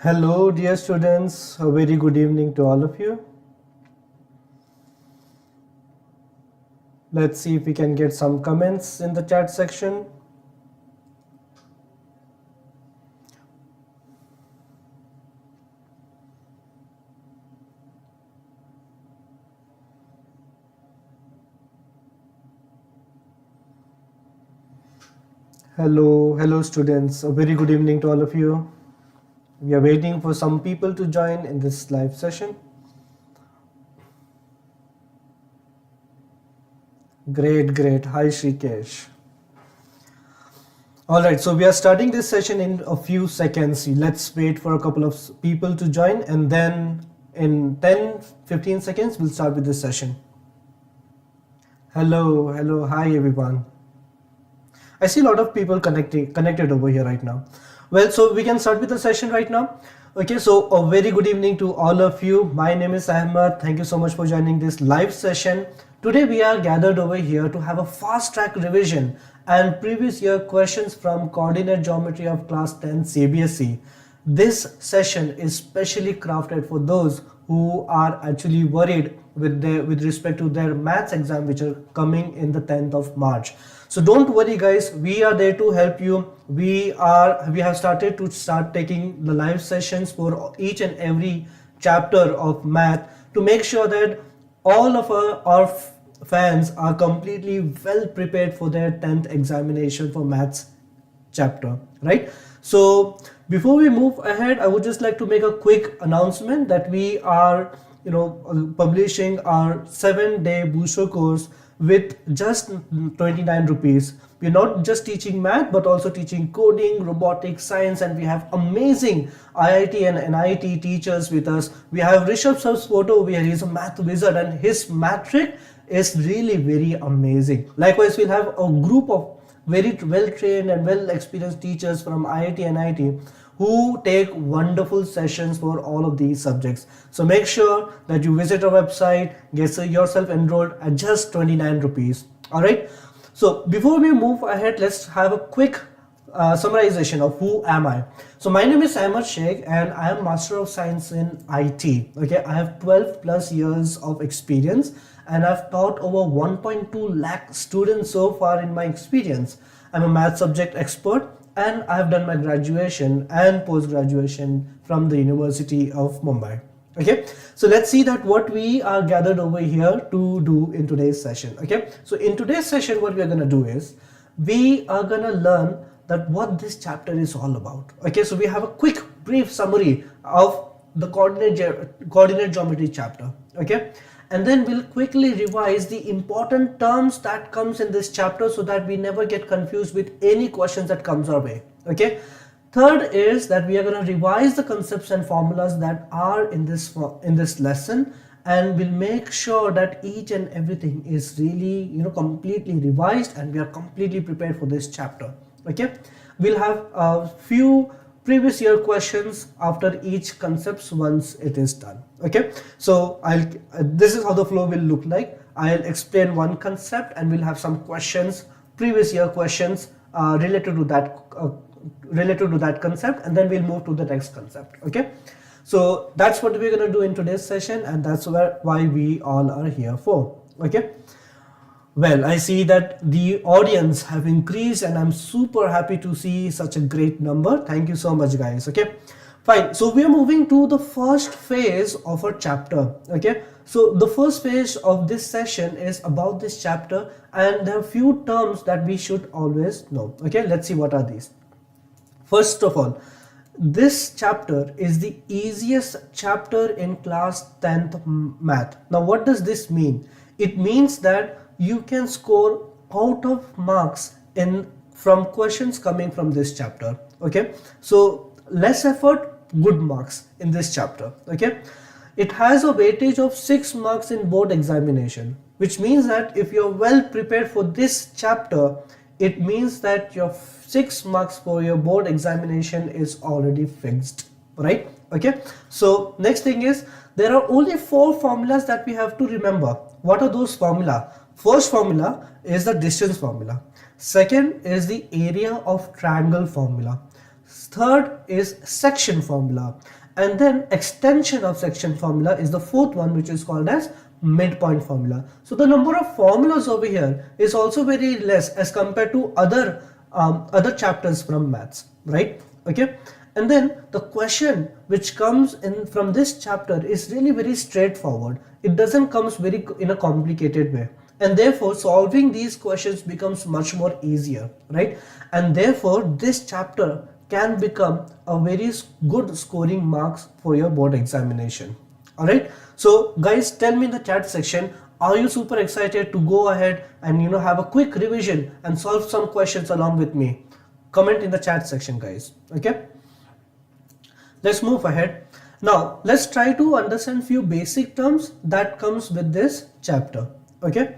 Hello, dear students. A very good evening to all of you. Let's see if we can get some comments in the chat section. Hello, students. A very good evening to all of you. We are waiting for some people to join in this live session. Great. Hi, Shrikesh. Alright, so we are starting this session in a few seconds. Let's wait for a couple of people to join, and then in 10-15 seconds, we'll start with this session. Hello. Hi, everyone. I see a lot of people connected over here right now. Well, so we can start with the session right now. Okay, so a very good evening to all of you. My name is Ahmed. Thank you so much for joining this live session. Today we are gathered over here to have a fast track revision and previous year questions from Coordinate Geometry of class 10 CBSE. This session is specially crafted for those who are actually worried with respect to their maths exam, which are coming in the 10th of March. So don't worry, guys, we are there to help you. We have started taking the live sessions for each and every chapter of math to make sure that all of our fans are completely well prepared for their 10th examination for maths chapter, right? So before we move ahead, I would just like to make a quick announcement that we are publishing our 7-day booster course with just 29 rupees. We're not just teaching math but also teaching coding, robotics, science, and we have amazing IIT and NIT teachers with us. We have Rishabh Sir's photo where he's a math wizard and his math trick is really very amazing. Likewise, we'll have a group of very well trained and well experienced teachers from IIT and NIT who take wonderful sessions for all of these subjects. So make sure that you visit our website, get yourself enrolled at just 29 rupees. All right. So before we move ahead, let's have a quick summarization of who am I. So my name is Ahmed Sir and I am Master of Science in IT. Okay, I have 12 plus years of experience and I've taught over 1.2 lakh students so far in my experience. I'm a math subject expert and I've done my graduation and post-graduation from the University of Mumbai. Okay, so let's see that what we are gathered over here to do in today's session. Okay, so in today's session, what we are going to do is we are going to learn that what this chapter is all about. Okay, so we have a quick brief summary of the coordinate geometry chapter. Okay, and then we'll quickly revise the important terms that comes in this chapter so that we never get confused with any questions that comes our way. Okay, third is that we are going to revise the concepts and formulas that are in this lesson, and we'll make sure that each and everything is really completely revised and we are completely prepared for this chapter. Okay, we'll have a few previous year questions after each concepts once it is done. Okay, so this is how the flow will look like. I'll explain one concept and we'll have some questions, previous year questions related to that concept, and then we'll move to the next concept. Okay, so that's what we're going to do in today's session, and that's why we all are here for. Okay, well, I see that the audience have increased and I'm super happy to see such a great number. Thank you so much, guys. Okay, fine. So we are moving to the first phase of our chapter. Okay, so the first phase of this session is about this chapter, and there are few terms that we should always know. Okay, let's see what are these. First of all, this chapter is the easiest chapter in class 10th math. Now, what does this mean? It means that you can score out of marks from questions coming from this chapter. Okay, so less effort, good marks in this chapter. Okay, it has a weightage of 6 marks in board examination, which means that if you're well prepared for this chapter, it means that your 6 marks for your board examination is already fixed, right? Okay, so next thing is there are only 4 formulas that we have to remember. What are those formula? First formula is the distance formula. Second is the area of triangle formula. third is section formula, and then extension of section formula is the fourth one, which is called as midpoint formula. So the number of formulas over here is also very less as compared to other chapters from maths, right? Okay, and then the question which comes in from this chapter is really very straightforward. It doesn't comes very in a complicated way, and therefore solving these questions becomes much more easier, right? And therefore this chapter can become a very good scoring marks for your board examination. All right, so guys, tell me in the chat section, are you super excited to go ahead and have a quick revision and solve some questions along with me? Comment in the chat section, guys. Okay, let's move ahead. Now let's try to understand few basic terms that comes with this chapter. Okay,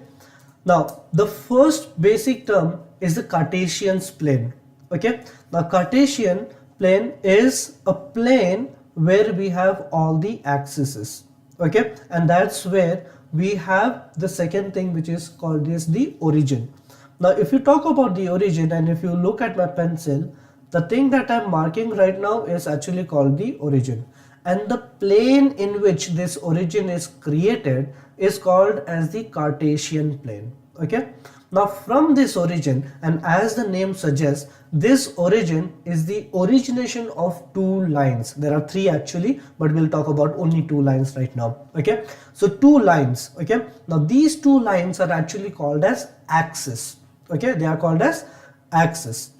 now the first basic term is the Cartesian plane. Okay, now Cartesian plane is a plane where we have all the axes. Okay, and that's where we have the second thing, which is called as the origin. Now if you talk about the origin, and if you look at my pencil, the thing that I'm marking right now is actually called the origin, and the plane in which this origin is created is called as the Cartesian plane. Okay, now from this origin, and as the name suggests, this origin is the origination of two lines. There are three actually, but we'll talk about only two lines right now. Okay, so two lines. Okay, now these two lines are actually called as axes. Okay, they are called as axes.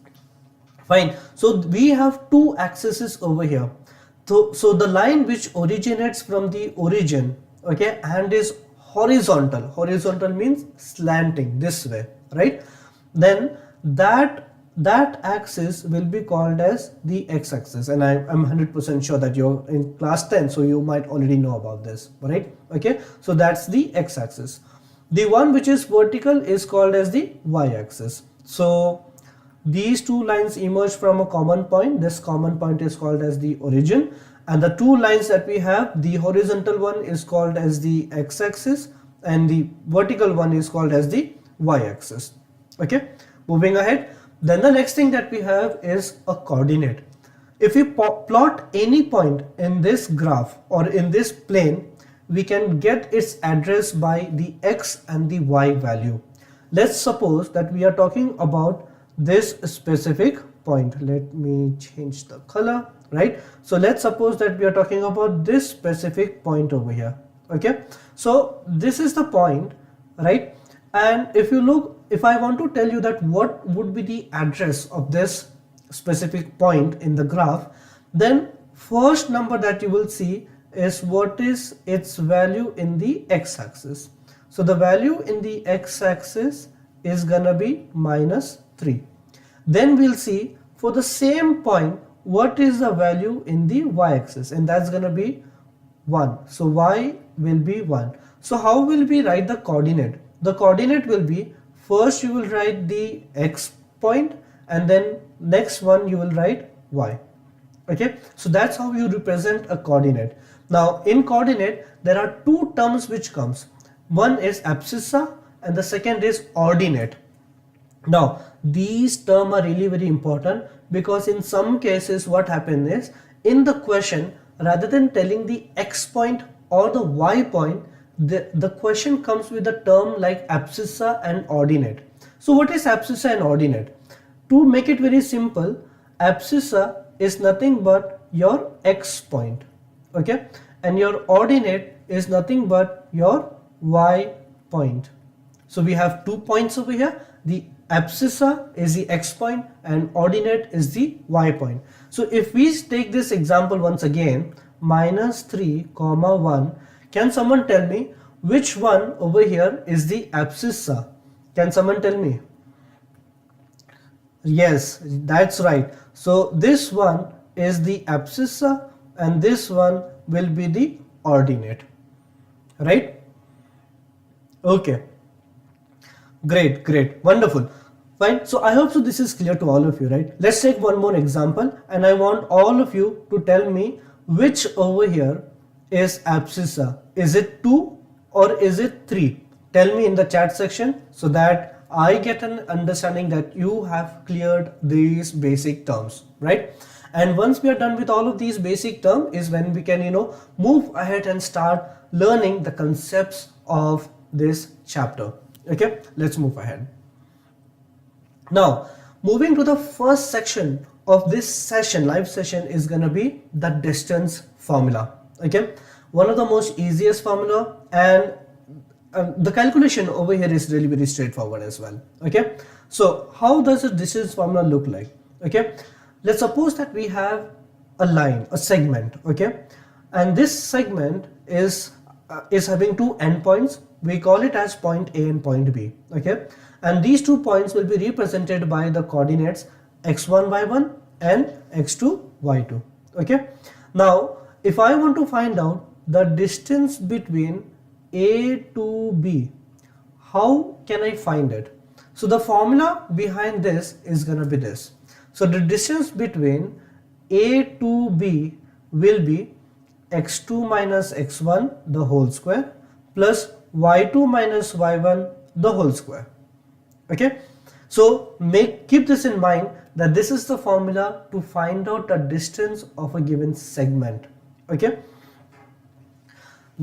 Fine, so we have two axes over here. So the line which originates from the origin, okay, and is horizontal means slanting this way, right? Then that axis will be called as the x-axis, and I'm 100% sure that you're in class 10, so you might already know about this, right? Okay, so that's the x-axis. The one which is vertical is called as the y-axis. So these two lines emerge from a common point. This common point is called as the origin, and the two lines that we have, the horizontal one is called as the x-axis and the vertical one is called as the y-axis. Okay, moving ahead, then the next thing that we have is a coordinate. If we plot any point in this graph or in this plane, we can get its address by the x and the y value. Let's suppose that we are talking about this specific point. Let me change the color, right? So let's suppose that we are talking about this specific point over here. Okay, so this is the point, right? And if you look, if I want to tell you that what would be the address of this specific point in the graph, then first number that you will see is what is its value in the x-axis. So the value in the x-axis is gonna be -3. Then we'll see for the same point what is the value in the y-axis, and that's gonna be 1. So y will be 1. So how will we write the coordinate? The coordinate will be, first you will write the x point, and then next one you will write y. Okay, so that's how you represent a coordinate. Now in coordinate there are two terms which comes. One is abscissa and the second is ordinate. Now these terms are really very important, because in some cases what happens is, in the question, rather than telling the x point or the y point, the question comes with a term like abscissa and ordinate. So what is abscissa and ordinate? To make it very simple, abscissa is nothing but your x point, okay, and your ordinate is nothing but your y point. So we have 2 points over here. The abscissa is the x point and ordinate is the y point. So if we take this example once again, -3, 1, can someone tell me which one over here is the abscissa? Can someone tell me? Yes, that's right. So this one is the abscissa and this one will be the ordinate, right? Okay, great, wonderful. Fine, so I hope so this is clear to all of you, right? Let's take one more example, and I want all of you to tell me which over here is abscissa. Is it 2 or is it 3? Tell me in the chat section so that I get an understanding that you have cleared these basic terms, right? And once we are done with all of these basic terms is when we can move ahead and start learning the concepts of this chapter. Okay, let's move ahead. Now moving to the first section of this session, live session, is gonna be the distance formula. Okay, one of the most easiest formula, and the calculation over here is really very straightforward as well. Okay, so how does a distance formula look like? Okay, let's suppose that we have a line, a segment. Okay, and this segment is having two endpoints. We call it as point A and point B. Okay, and these 2 points will be represented by the coordinates x1 y1 and x2 y2. Okay, now if I want to find out the distance between A to B, how can I find it? So the formula behind this is gonna be this. So the distance between A to B will be x2 minus x1 the whole square plus y2 minus y1 the whole square. Okay, so keep this in mind that this is the formula to find out the distance of a given segment. Okay,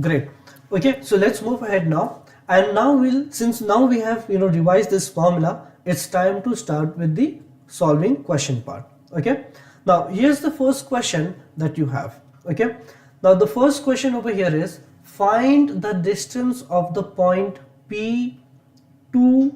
great. Okay, so let's move ahead now, and now since now we have revised this formula, it's time to start with the solving question part. Okay, now here's the first question that you have. Okay, now the first question over here is find the distance of the point P2,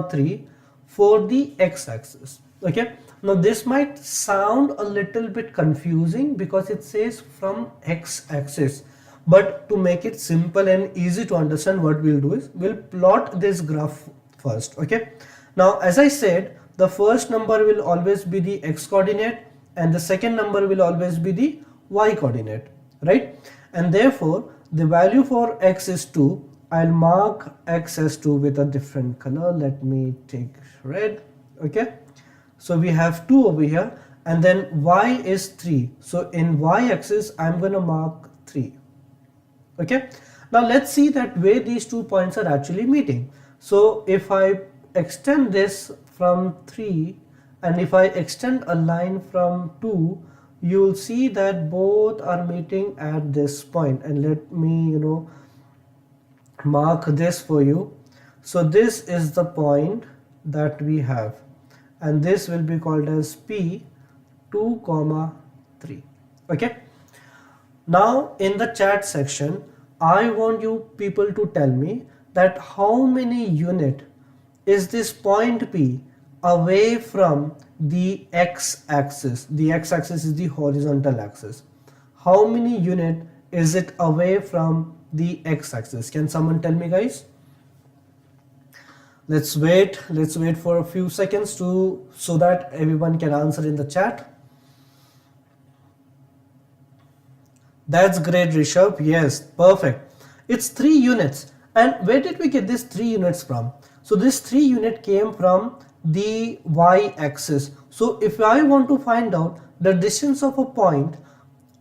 3 for the x-axis. Okay, now this might sound a little bit confusing because it says from x-axis, but to make it simple and easy to understand, what we'll do is we'll plot this graph first. Okay, now as I said, the first number will always be the x coordinate and the second number will always be the y coordinate, right? And therefore the value for x is 2. I'll mark x as 2 with a different color. Let me take red. Okay, so we have 2 over here, and then y is 3. So in y axis I'm gonna mark 3. Okay, now let's see that where these 2 points are actually meeting. So if I extend this from 3 and if I extend a line from 2, you'll see that both are meeting at this point. And let me mark this for you. So this is the point that we have, and this will be called as P2, 3. Okay, now in the chat section I want you people to tell me that how many unit is this point P away from the x-axis. The x-axis is the horizontal axis. How many unit is it away from the x-axis? Can someone tell me, guys? Let's wait for a few seconds so that everyone can answer in the chat. That's great, Rishabh. Yes, perfect. It's 3 units. And where did we get this 3 units from? So this 3 unit came from the y-axis. So if I want to find out the distance of a point,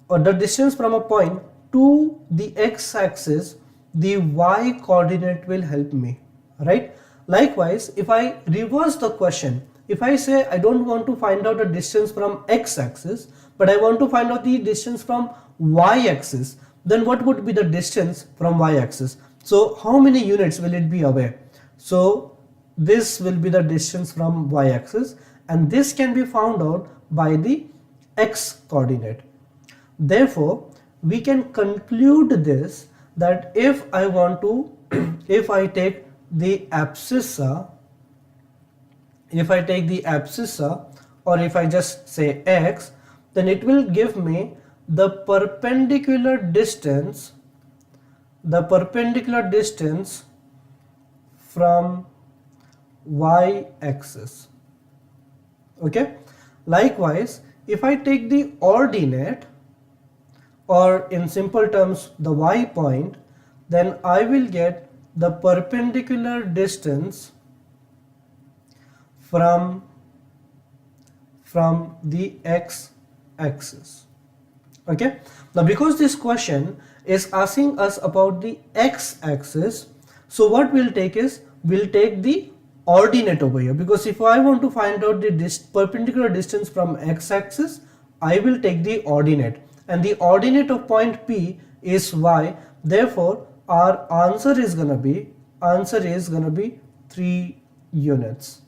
or the distance from a point to the x-axis, the y coordinate will help me, right? Likewise, if I reverse the question, if I say I don't want to find out the distance from x-axis, but I want to find out the distance from y-axis, then what would be the distance from y-axis? So how many units will it be away? So this will be the distance from y-axis, and this can be found out by the x coordinate. Therefore, we can conclude this, that if I want to, if I take the abscissa, or if I just say x, then it will give me the perpendicular distance from y-axis. Okay, likewise, if I take the ordinate, or in simple terms the y point, then I will get the perpendicular distance from the x-axis. Okay, now because this question is asking us about the x-axis, so what we'll take is, we'll take the ordinate over here, because if I want to find out the perpendicular distance from x-axis, I will take the ordinate, and the ordinate of point P is y. Therefore our answer is gonna be 3 units.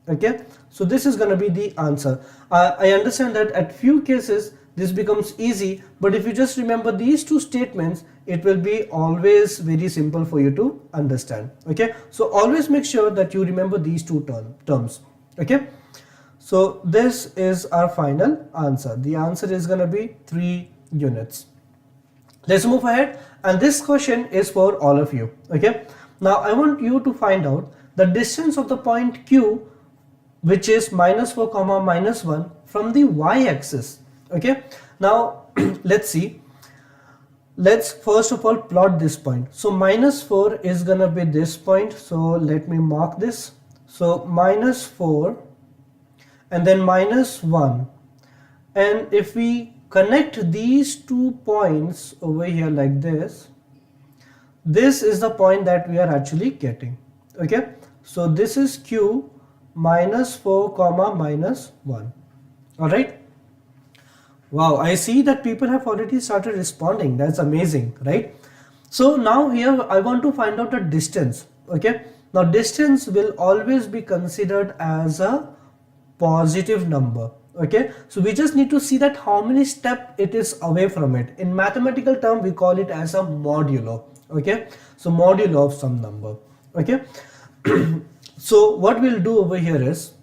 Okay, so this is going to be the answer. I understand that at few cases this becomes easy, but if you just remember these two statements, it will be always very simple for you to understand. Okay, so always make sure that you remember these two terms. Okay, so this is our final answer. The answer is going to be 3 units. Let's move ahead, and this question is for all of you. Okay, now I want you to find out the distance of the point Q, which is -4 comma -1 from the y-axis. Okay, now let's see. Let's first of all plot this point. So -4 is gonna be this point, so let me mark this. So -4 and then -1, and if we connect these 2 points over here like this, this is the point that we are actually getting. Okay, so this is Q -4 comma -1. All right. Wow, I see that people have already started responding. That's amazing, right? So now here I want to find out the distance. Okay, now distance will always be considered as a positive number. Okay, so we just need to see that how many steps it is away from it. In mathematical term we call it as a modulo. Okay, so modulo of some number. Okay. So what we'll do over here is,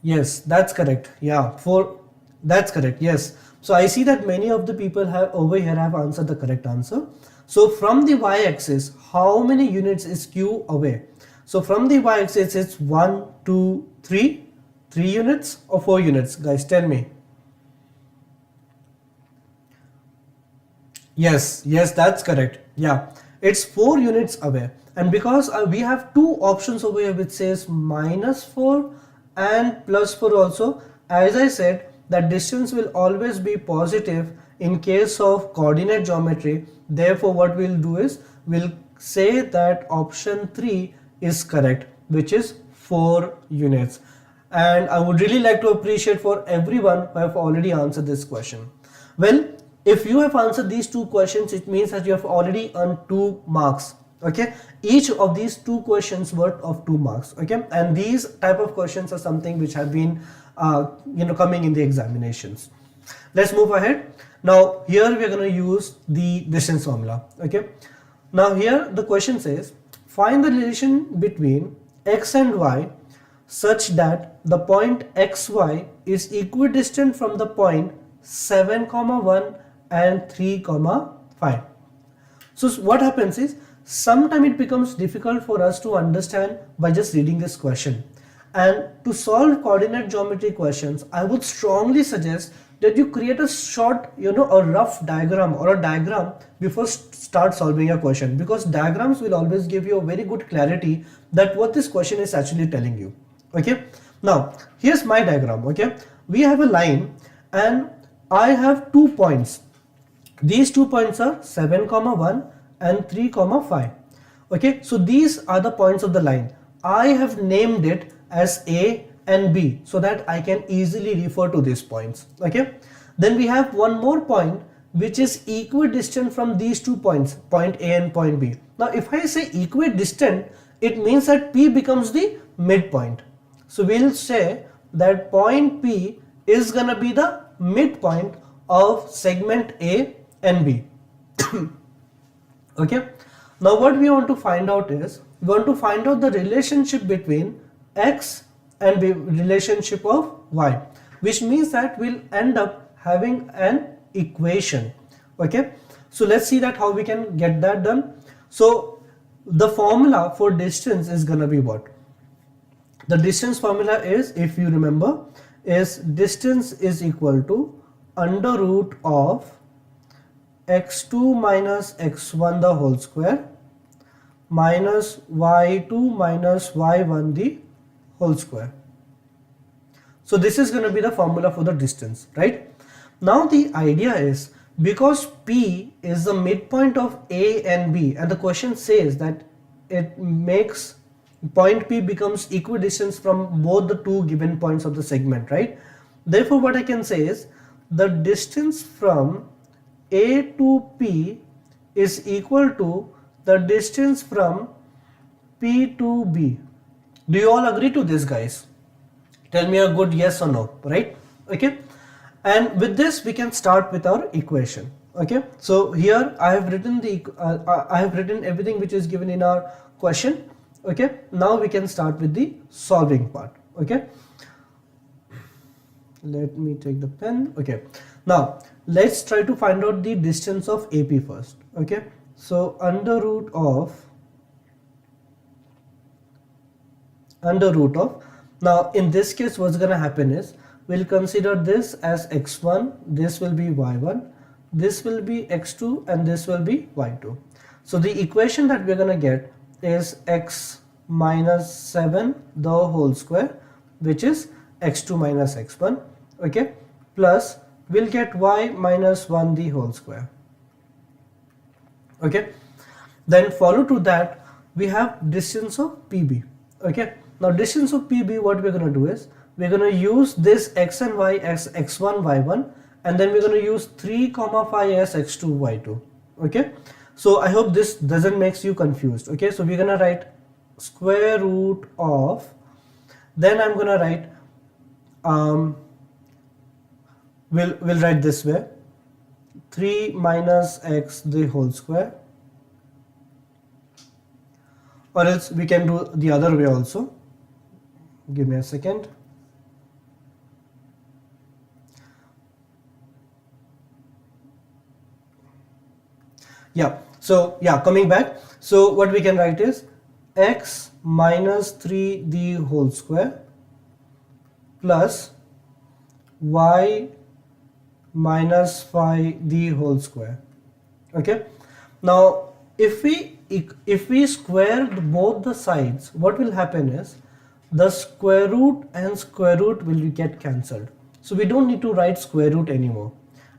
yes, that's correct. Yeah, that's correct. Yes. So I see that many of the people over here have answered the correct answer. So from the y-axis, how many units is Q away? So from the y-axis, it's 1, 2, 3. 3 units or 4 units? Guys, tell me. Yes, that's correct. Yeah, it's 4 units away. And because we have two options over here which says -4 and +4 also, as I said, that distance will always be positive in case of coordinate geometry. Therefore what we'll do is we'll say that option 3 is correct, which is 4 units. And I would really like to appreciate for everyone who have already answered this question. Well, if you have answered these 2 questions, it means that you have already earned 2 marks. Okay, each of these 2 questions worth of 2 marks. Okay, and these type of questions are something which have been coming in the examinations. Let's move ahead. Now here we are going to use the distance formula. Okay, now here the question says find the relation between x and y such that the point xy is equidistant from the point 7, 1 and 3, 5. So what happens is, sometimes it becomes difficult for us to understand by just reading this question. And to solve coordinate geometry questions, I would strongly suggest that you create a short, a rough diagram or a diagram before start solving a question, because diagrams will always give you a very good clarity that what this question is actually telling you. Okay, now here's my diagram. Okay, we have a line and I have 2 points. These 2 points are 7, 1 and 3, 5. Okay, so these are the points of the line. I have named it as A and B so that I can easily refer to these points. Okay, then we have one more point which is equidistant from these 2 points, point A and point B. Now if I say equidistant, it means that P becomes the midpoint. So we'll say that point P is gonna be the midpoint of segment A and B. Okay, now what we want to find out is, we want to find out the relationship between x and the relationship of y, which means that we'll end up having an equation. Okay, so let's see that how we can get that done. So the formula for distance is gonna be what? The distance formula is, if you remember, is distance is equal to under root of x2 minus x1 the whole square minus y2 minus y1 the whole square. So this is going to be the formula for the distance, right? Now the idea is, because P is the midpoint of A and B, and the question says that it makes point P becomes equidistant from both the 2 given points of the segment, right? Therefore what I can say is the distance from A to P is equal to the distance from P to B. Do you all agree to this, guys? Tell me a good yes or no, right? Okay, and with this we can start with our equation. Okay, so here I have written everything which is given in our question. Okay, now we can start with the solving part. Okay, let me take the pen. Okay, now let's try to find out the distance of AP first. Okay, so under root of, now in this case what's gonna happen is we'll consider this as x1, this will be y1, this will be x2, and this will be y2. So the equation that we're gonna get is x minus 7 the whole square, which is x2 minus x1, okay, plus we'll get y minus 1 the whole square. Okay, then follow to that we have distance of PB. Okay, now distance of PB, what we're going to do is we're going to use this x and y as x1 y1, and then we're going to use 3 comma 5 as x2 y2. Okay, so I hope this doesn't make you confused. Okay, so we're going to write square root of, then I'm going to write we'll write this way, 3 minus x the whole square, or else we can do the other way also. Give me a second. Yeah, so yeah, coming back, so what we can write is x minus 3 the whole square plus y minus 5 the whole square. Okay, now if we square both the sides, what will happen is the square root and square root will get cancelled, so we don't need to write square root anymore,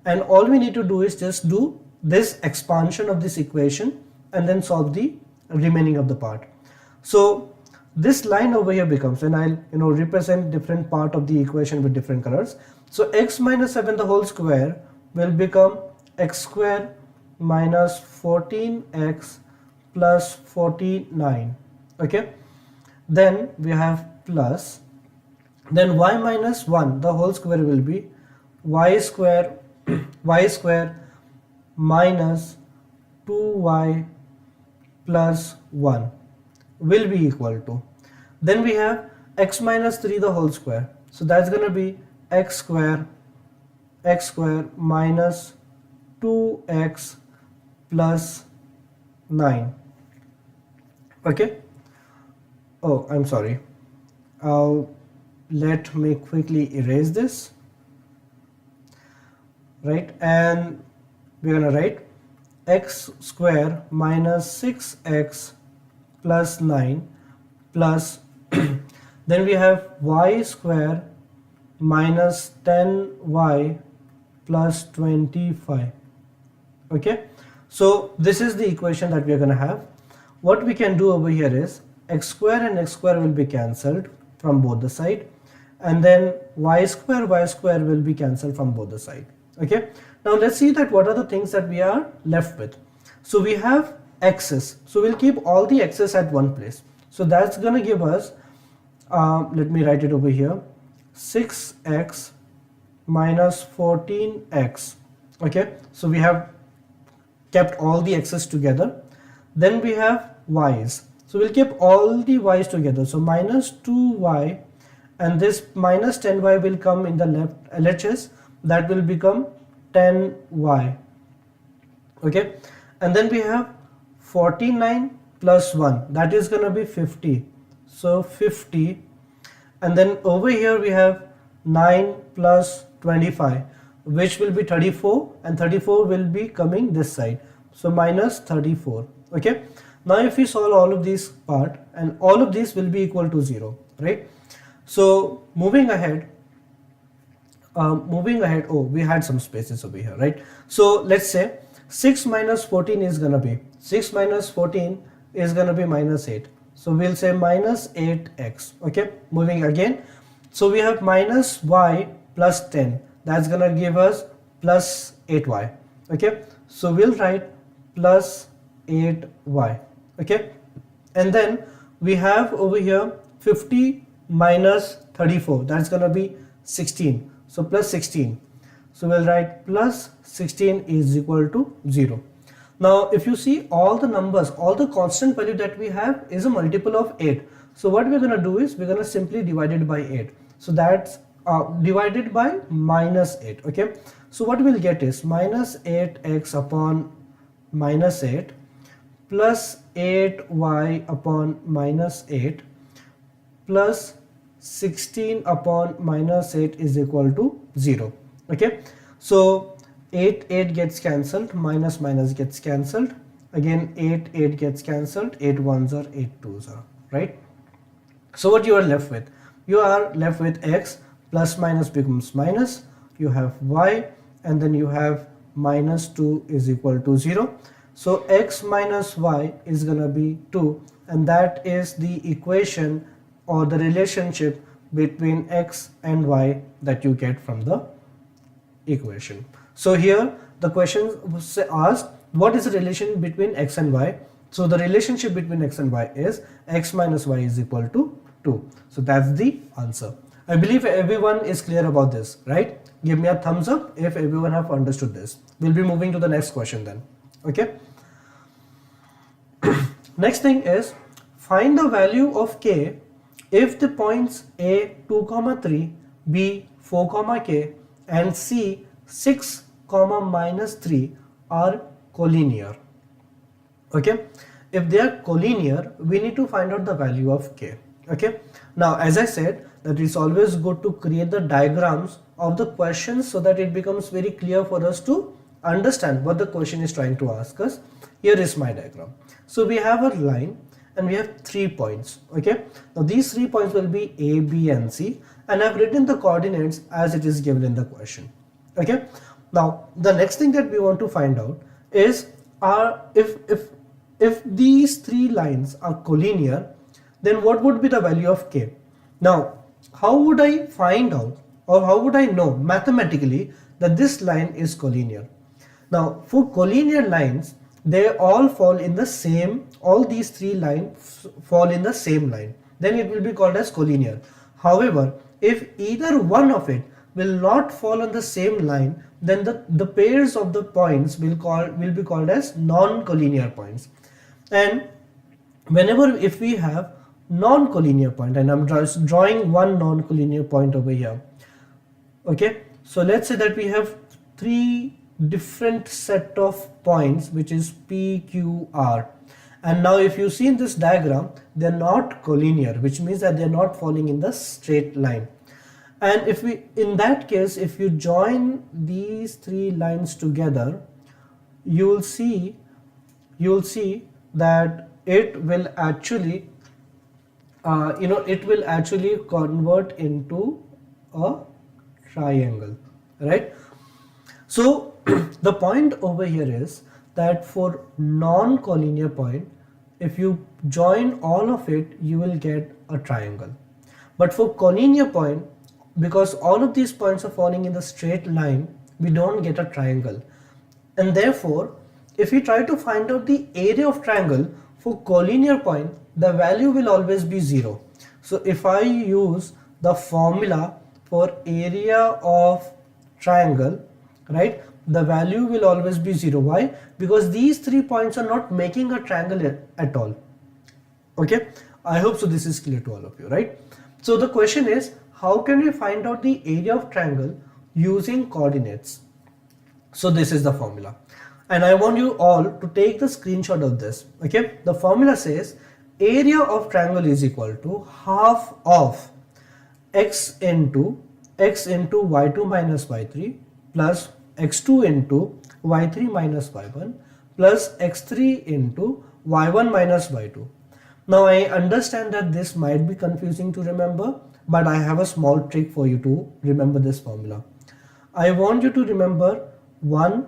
and all we need to do is just do this expansion of this equation and then solve the remaining of the part. So this line over here becomes, and I'll represent different part of the equation with different colors. So x minus 7 the whole square will become x square minus 14x plus 49. Okay, then we have plus, then y minus 1 the whole square will be y square minus 2y plus 1 will be equal to, then we have x minus 3 the whole square, so that's going to be x square minus 2x plus 9. Okay, oh, I'm sorry, let me quickly erase this, right, and we're gonna write x square minus 6x plus 9 plus then we have y square minus 10y plus 25. Okay, so this is the equation that we are going to have. What we can do over here is x square and x square will be cancelled from both the side, and then y square will be cancelled from both the side. Okay, now let's see that what are the things that we are left with. So we have x's, so we'll keep all the x's at one place, so that's going to give us let me write it over here, 6x minus 14x. Okay, so we have kept all the x's together. Then we have y's, so we'll keep all the y's together, so minus 2y, and this minus 10y will come in the left LHS, that will become 10y. Okay, and then we have 49 plus 1, that is going to be 50, so 50, and then over here we have 9 plus 25, which will be 34, and 34 will be coming this side, so minus 34. Okay, now if we solve all of these part, and all of these will be equal to 0, right? So moving ahead, oh, we had some spaces over here, right? So let's say 6 minus 14 is gonna be, 6 minus 14 is gonna be minus 8, so we'll say minus 8x. Okay, moving again, so we have minus y plus 10. That's gonna give us plus 8y. Okay, so we'll write plus 8y. Okay, and then we have over here 50 minus 34. That's gonna be 16. So plus 16. So we'll write plus 16 is equal to 0. Now if you see all the numbers, all the constant value that we have is a multiple of 8. So what we're going to do is we're going to simply divide it by 8. So that's divided by minus 8. Okay, so what we'll get is minus 8x upon minus 8 plus 8y upon minus 8 plus 16 upon minus 8 is equal to 0. Okay, so 8 gets cancelled, minus minus gets cancelled, again 8 gets cancelled, 8 ones are 8 twos are, right? So what you are left with? You are left with x, plus minus becomes minus, you have y, and then you have minus 2 is equal to 0. So x minus y is gonna be 2, and that is the equation or the relationship between x and y that you get from the equation. So here the question was asked, what is the relation between x and y? So the relationship between x and y is x minus y is equal to 2. So that's the answer. I believe everyone is clear about this, right? Give me a thumbs up if everyone have understood this. We'll be moving to the next question then. Okay. Next thing is, find the value of k if the points a 2, 3, b 4, k and c 6, minus 3 are collinear. Okay, if they are collinear, we need to find out the value of k. Okay, now as I said that it's always good to create the diagrams of the questions so that it becomes very clear for us to understand what the question is trying to ask us. Here is my diagram. So we have a line and we have 3 points. Okay, now these 3 points will be a, b and c, and I've written the coordinates as it is given in the question. Okay, now the next thing that we want to find out is if these 3 lines are collinear, then what would be the value of k? Now how would I find out, or how would I know mathematically that this line is collinear? Now for collinear lines, they all fall in the same, all these 3 lines fall in the same line, then it will be called as collinear. However, if either one of it will not fall on the same line, then the pairs of the points will be called as non-collinear points. And whenever if we have non-collinear point, and I'm just drawing one non-collinear point over here. Okay, so let's say that we have 3 different set of points which is p, q, r, and now if you see in this diagram, they're not collinear, which means that they're not falling in the straight line. And if we, in that case, if you join these 3 lines together, you will see that it will actually it will actually convert into a triangle, right? So the point over here is that for non-collinear point, if you join all of it, you will get a triangle. But for collinear point, because all of these points are falling in the straight line, we don't get a triangle. And therefore, if we try to find out the area of triangle for collinear point, the value will always be 0. So if I use the formula for area of triangle, right, the value will always be 0. Why? Because these 3 points are not making a triangle at all. Okay, I hope so this is clear to all of you, right? So the question is, how can we find out the area of triangle using coordinates? So this is the formula, and I want you all to take the screenshot of this. Okay, the formula says area of triangle is equal to half of x into y2 minus y3 plus x2 into y3 minus y1 plus x3 into y1 minus y2. Now I understand that this might be confusing to remember, but I have a small trick for you to remember this formula. I want you to remember 1,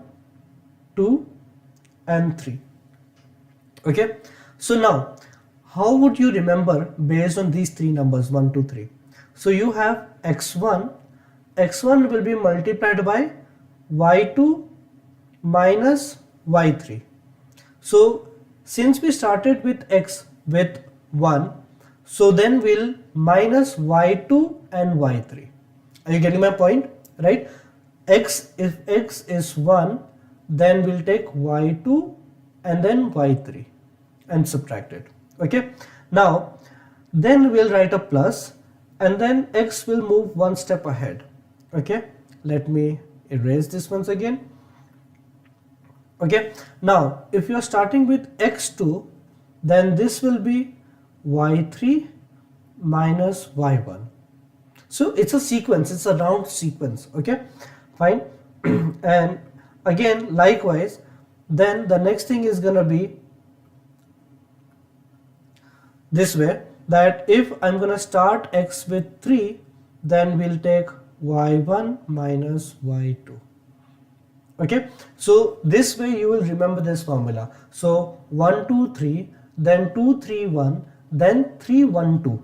2 and 3. Okay, so now how would you remember based on these 3 numbers 1, 2, 3? So you have x1, x1 will be multiplied by y2 minus y3. So since we started with x with 1, so then we'll minus y2 and y3. Are you getting my point? Right? If x is 1, then we'll take y2 and then y3 and subtract it. Okay. Now then we'll write a plus, and then x will move one step ahead. Okay. Let me erase this once again. Okay. Now if you are starting with x2, then this will be y3 minus y1. So it's a sequence, it's a round sequence. Okay, fine. And again, likewise, then the next thing is gonna be this way, that if I'm gonna start x with 3, then we'll take y1 minus y2. Okay, so this way you will remember this formula. So 1 2 3, then 2 3 1, then 3 1 2.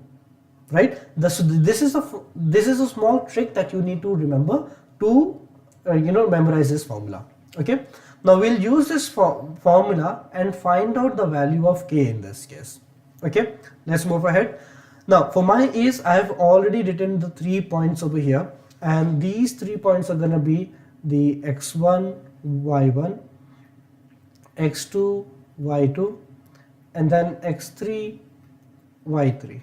Right? This is a small trick that you need to remember to memorize this formula. Okay. Now we'll use this formula and find out the value of k in this case. Okay. Let's move ahead. Now for my ease, I have already written the 3 points over here, and these 3 points are gonna be the x1 y1, x2 y2, and then x3 y3.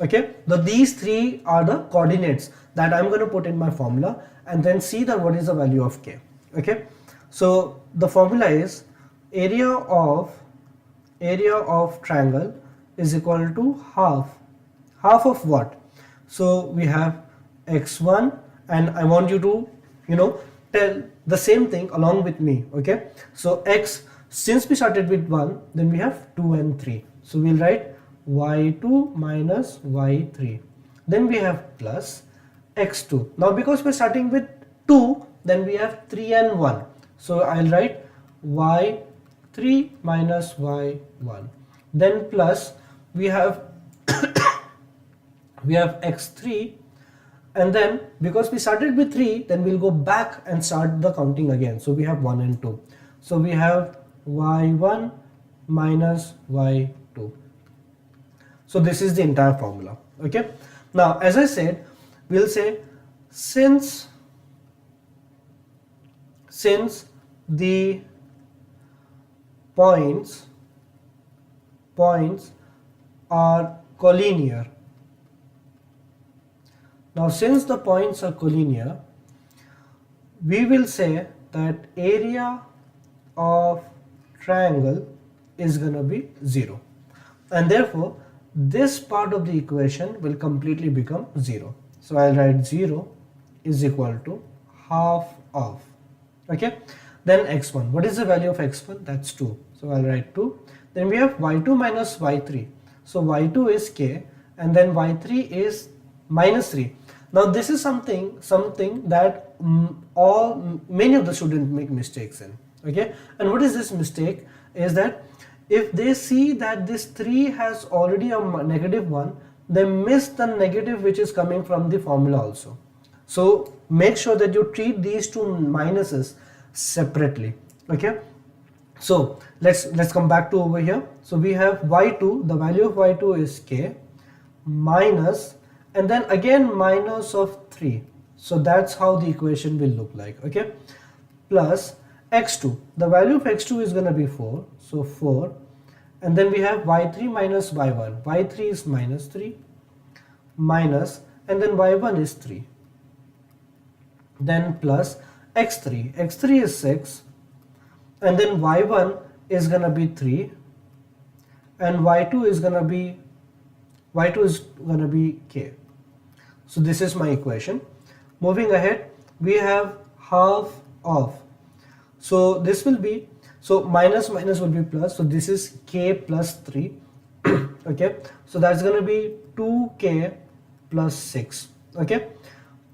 Okay, so these 3 are the coordinates that I'm going to put in my formula, and then see that what is the value of k. Okay, so the formula is area of triangle is equal to half of what? So we have x1, and I want you to tell the same thing along with me. Okay, so x, since we started with 1, then we have 2 and 3, so we'll write y2 minus y3, then we have plus x2. Now because we're starting with 2, then we have 3 and 1, so I'll write y3 minus y1, then plus we have we have x3, and then because we started with 3, then we'll go back and start the counting again, so we have 1 and 2, so we have y1 minus y2. So this is the entire formula. Okay. Now as I said, we'll say since the points are collinear. Now since the points are collinear, we will say that area of triangle is gonna be 0, and therefore this part of the equation will completely become 0. So I'll write 0 is equal to half of. Okay, then x1, what is the value of x1? That's 2, so I'll write 2. Then we have y2 minus y3, so y2 is k, and then y3 is minus 3. Now this is something that many of the students make mistakes in. Okay, and what is this mistake is that if they see that this 3 has already a negative 1, they miss the negative which is coming from the formula also. So make sure that you treat these two minuses separately. Okay, so let's come back to over here. So we have y2, the value of y2 is k, minus, and then again minus of 3. So that's how the equation will look like. Okay, plus x2, the value of x2 is going to be 4, so 4, and then we have y3 minus y1, y3 is minus 3, minus, and then y1 is 3, then plus x3, x3 is 6, and then y1 is going to be 3, and y2 is going to be k. So this is my equation. Moving ahead, we have half of, so this will be, so minus minus will be plus, so this is k plus 3. Okay, so that's going to be 2k plus 6. Okay,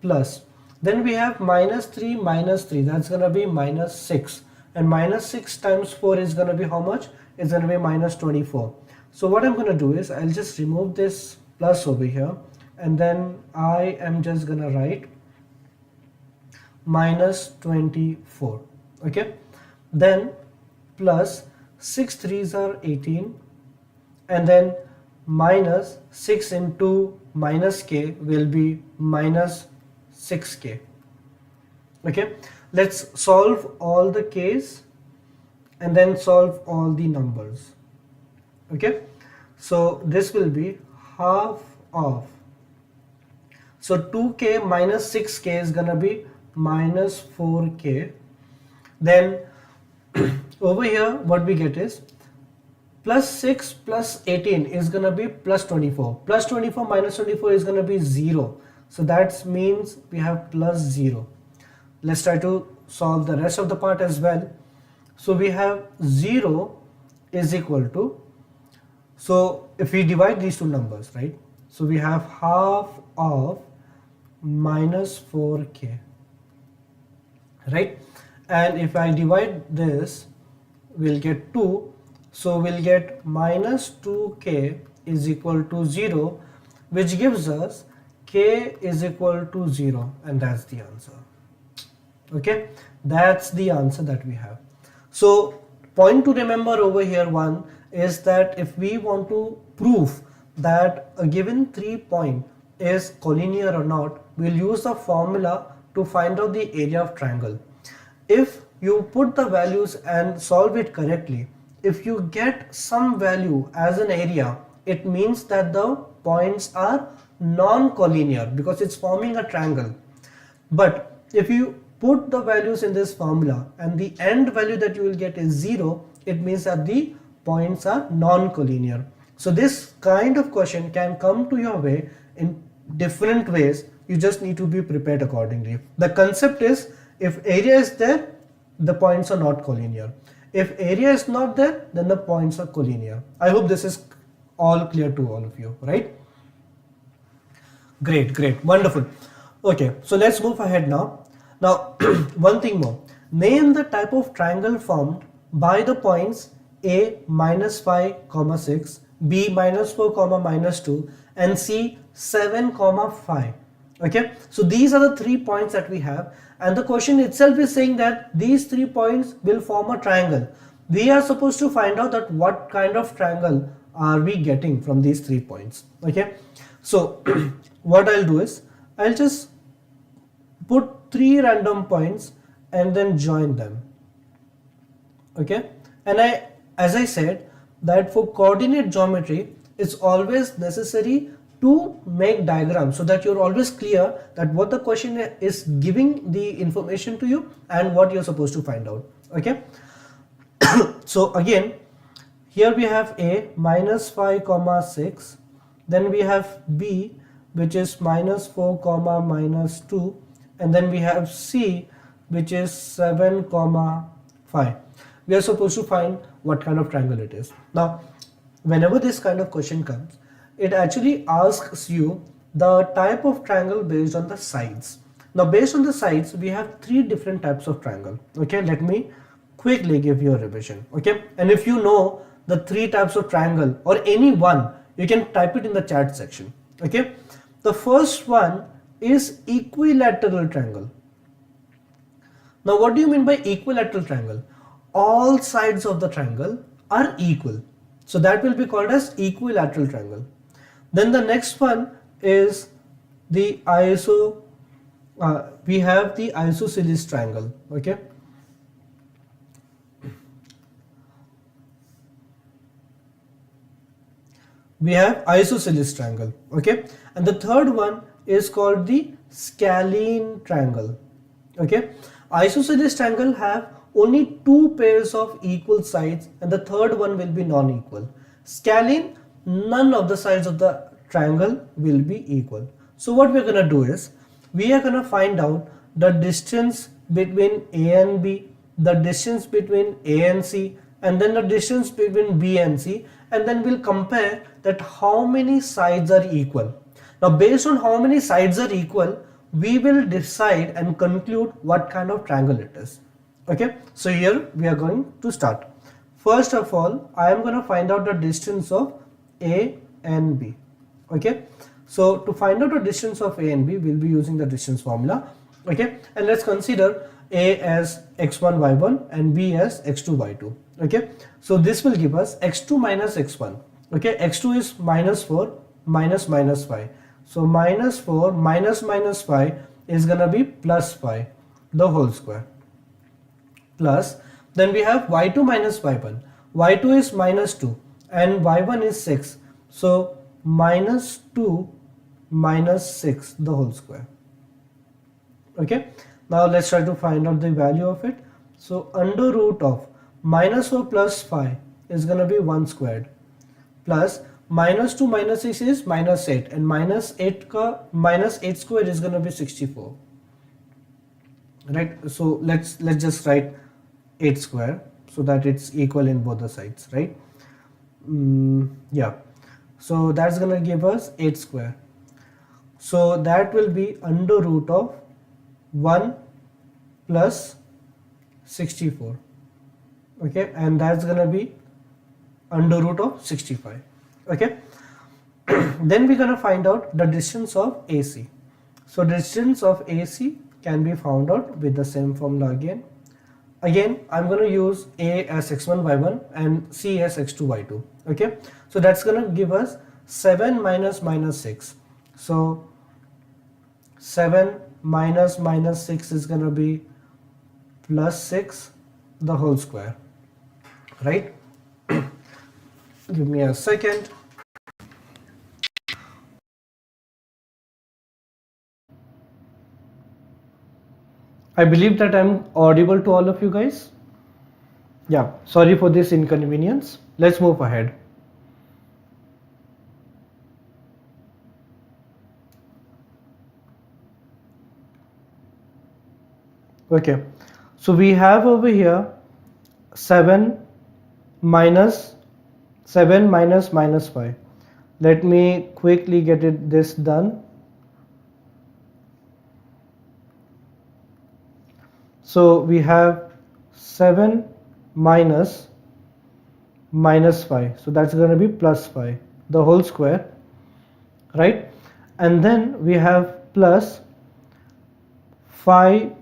plus, then we have minus 3 minus 3, that's going to be minus 6, and minus 6 times 4 is going to be how much? It's going to be minus 24. So what I'm going to do is I'll just remove this plus over here, and then I am just going to write minus 24. Okay, then plus 6 3s are 18, and then minus 6 into minus k will be minus 6k. Okay, let's solve all the k's and then solve all the numbers. Okay, so this will be half of, so 2k minus 6k is gonna be minus 4k. Then over here what we get is plus 6 plus 18 is gonna be plus 24. Plus 24 minus 24 is gonna be 0. So that means we have plus 0. Let's try to solve the rest of the part as well. So we have 0 is equal to, so if we divide these two numbers, right? So we have half of minus 4k, right? And if I divide this, we'll get 2. So we'll get minus 2k is equal to 0, which gives us k is equal to 0, and that's the answer. Okay, that's the answer that we have. So point to remember over here one is that if we want to prove that a given 3 point is collinear or not, we'll use the formula to find out the area of triangle. If you put the values and solve it correctly, if you get some value as an area, it means that the points are non-collinear because it's forming a triangle. But if you put the values in this formula and the end value that you will get is 0, it means that the points are non-collinear. So this kind of question can come to your way in different ways. You just need to be prepared accordingly. The concept is, if area is there, the points are not collinear. If area is not there, then the points are collinear. I hope this is all clear to all of you, right? Great, great, wonderful. Okay, so let's move ahead now. Now, one thing more. Name the type of triangle formed by the points A minus 5, 6, B minus 4, minus 2, and C 7, 5. Okay, so these are the 3 points that we have, and the question itself is saying that these 3 points will form a triangle. We are supposed to find out that what kind of triangle are we getting from these 3 points. Okay, so what I'll do is I'll just put 3 random points and then join them. Okay, and as I said that for coordinate geometry, it's always necessary to make diagrams so that you're always clear that what the question is giving the information to you and what you're supposed to find out. Okay, so again, here we have A minus 5, 6, then we have B which is minus 4, minus 2, and then we have C which is 7, 5. We are supposed to find what kind of triangle it is. Now, whenever this kind of question comes, it actually asks you the type of triangle based on the sides. Now, based on the sides, we have 3 different types of triangle. Okay, let me quickly give you a revision. Okay, and if you know the 3 types of triangle or any one, you can type it in the chat section. Okay, the first one is equilateral triangle. Now, what do you mean by equilateral triangle? All sides of the triangle are equal, so that will be called as equilateral triangle. Then the next one is the we have the isosceles triangle. Okay, we have isosceles triangle. Okay, and the third one is called the scalene triangle. Okay, isosceles triangle have only 2 pairs of equal sides and the third one will be non-equal. Scalene, none of the sides of the triangle will be equal. So what we're going to do is, we are going to find out the distance between A and B, the distance between A and C, and then the distance between B and C, and then we'll compare that how many sides are equal. Now, based on how many sides are equal, we will decide and conclude what kind of triangle it is. Okay, so here we are going to start. First of all, I am going to find out the distance of A and B. Okay, so to find out the distance of A and B, we'll be using the distance formula. Okay, and let's consider A as x1 y1 and B as x2 y2. Okay, so this will give us x2 minus x1. Okay, x2 is minus 4 minus minus 5. So minus 4 minus minus 5 is gonna be plus 5 the whole square, plus then we have y2 minus y1. Y2 is minus 2 and y1 is 6. So minus 2 minus 6 the whole square. Okay, now let's try to find out the value of it. So under root of minus 4 plus 5 is going to be 1 squared, plus minus 2 minus 6 is minus 8, and minus 8 squared is going to be 64, right? So let's just write 8 square so that it's equal in both the sides, right? Yeah, so that's going to give us 8 square. So that will be under root of 1 plus 64. Okay, and that's gonna be under root of 65. Okay, then we're gonna find out the distance of AC. So distance of AC can be found out with the same formula again. I'm gonna use A as x1 y1 and C as x2 y2. Okay, so that's gonna give us 7 minus minus 6. So 7 minus minus 6 is going to be plus 6 the whole square, right? Give me a second. I believe that I'm audible to all of you guys. Yeah, sorry for this inconvenience. Let's move ahead. Okay, so we have over here 7 minus minus 5. Let me quickly get this done. So we have 7 minus minus 5, so that's going to be plus 5 the whole square, right? And then we have plus 5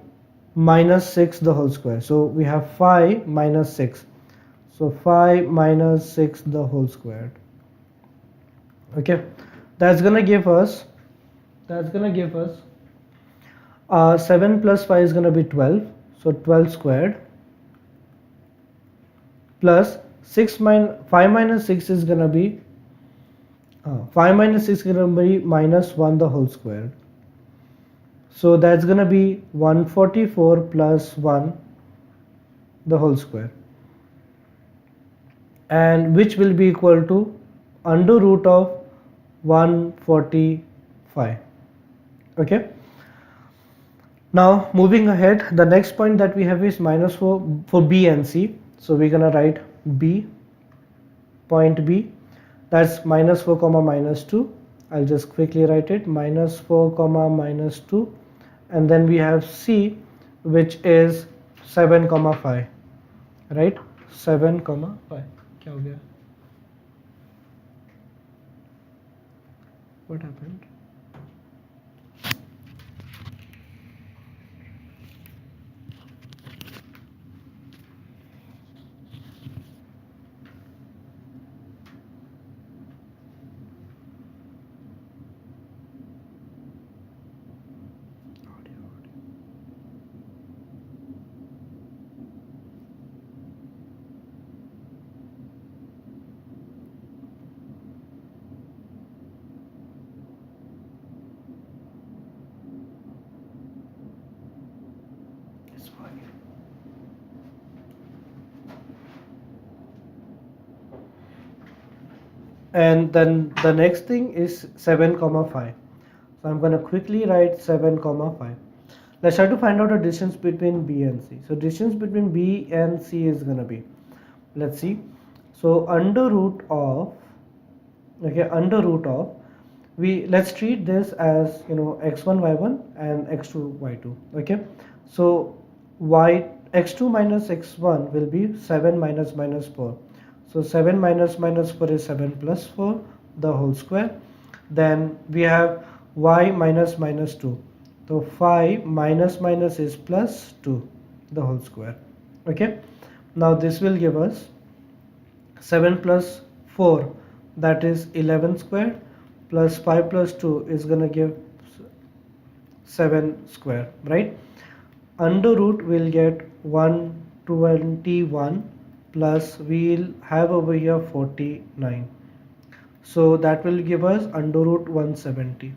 minus 6 the whole square. So we have 5 minus 6. So 5 minus 6 the whole squared. Okay, that's gonna give us 7 plus 5 is gonna be 12. So 12 squared, plus 5 minus 6 is gonna be 5 minus 6 is gonna be minus 1 the whole squared. So that's gonna be 144 plus 1 the whole square, and which will be equal to under root of 145. Okay, now moving ahead, the next point that we have is minus 4 for B and C. So we're gonna write B, point B, that's minus 4 comma minus 2. I'll just quickly write it, minus 4 comma minus 2, and then we have C, which is 7 comma 5, right? 7 comma 5. क्या हो गया? What happened? And then the next thing is 7 comma 5. So I'm going to quickly write 7 comma 5. Let's try to find out the distance between B and C. So distance between B and C is going to be, let's see, so under root of, okay, under root of, let's treat this as, you know, x1 y1 and x2 y2. Okay, so x2 minus x1 will be 7 minus minus 4. So 7 minus minus 4 is 7 plus 4 the whole square. Then we have y minus minus 2. So 5 minus minus is plus 2, the whole square. Okay. Now this will give us 7 plus 4, that is 11 square, plus 5 plus 2 is gonna give 7 square, right? Under root will get 121 plus we'll have over here 49. So that will give us under root 170,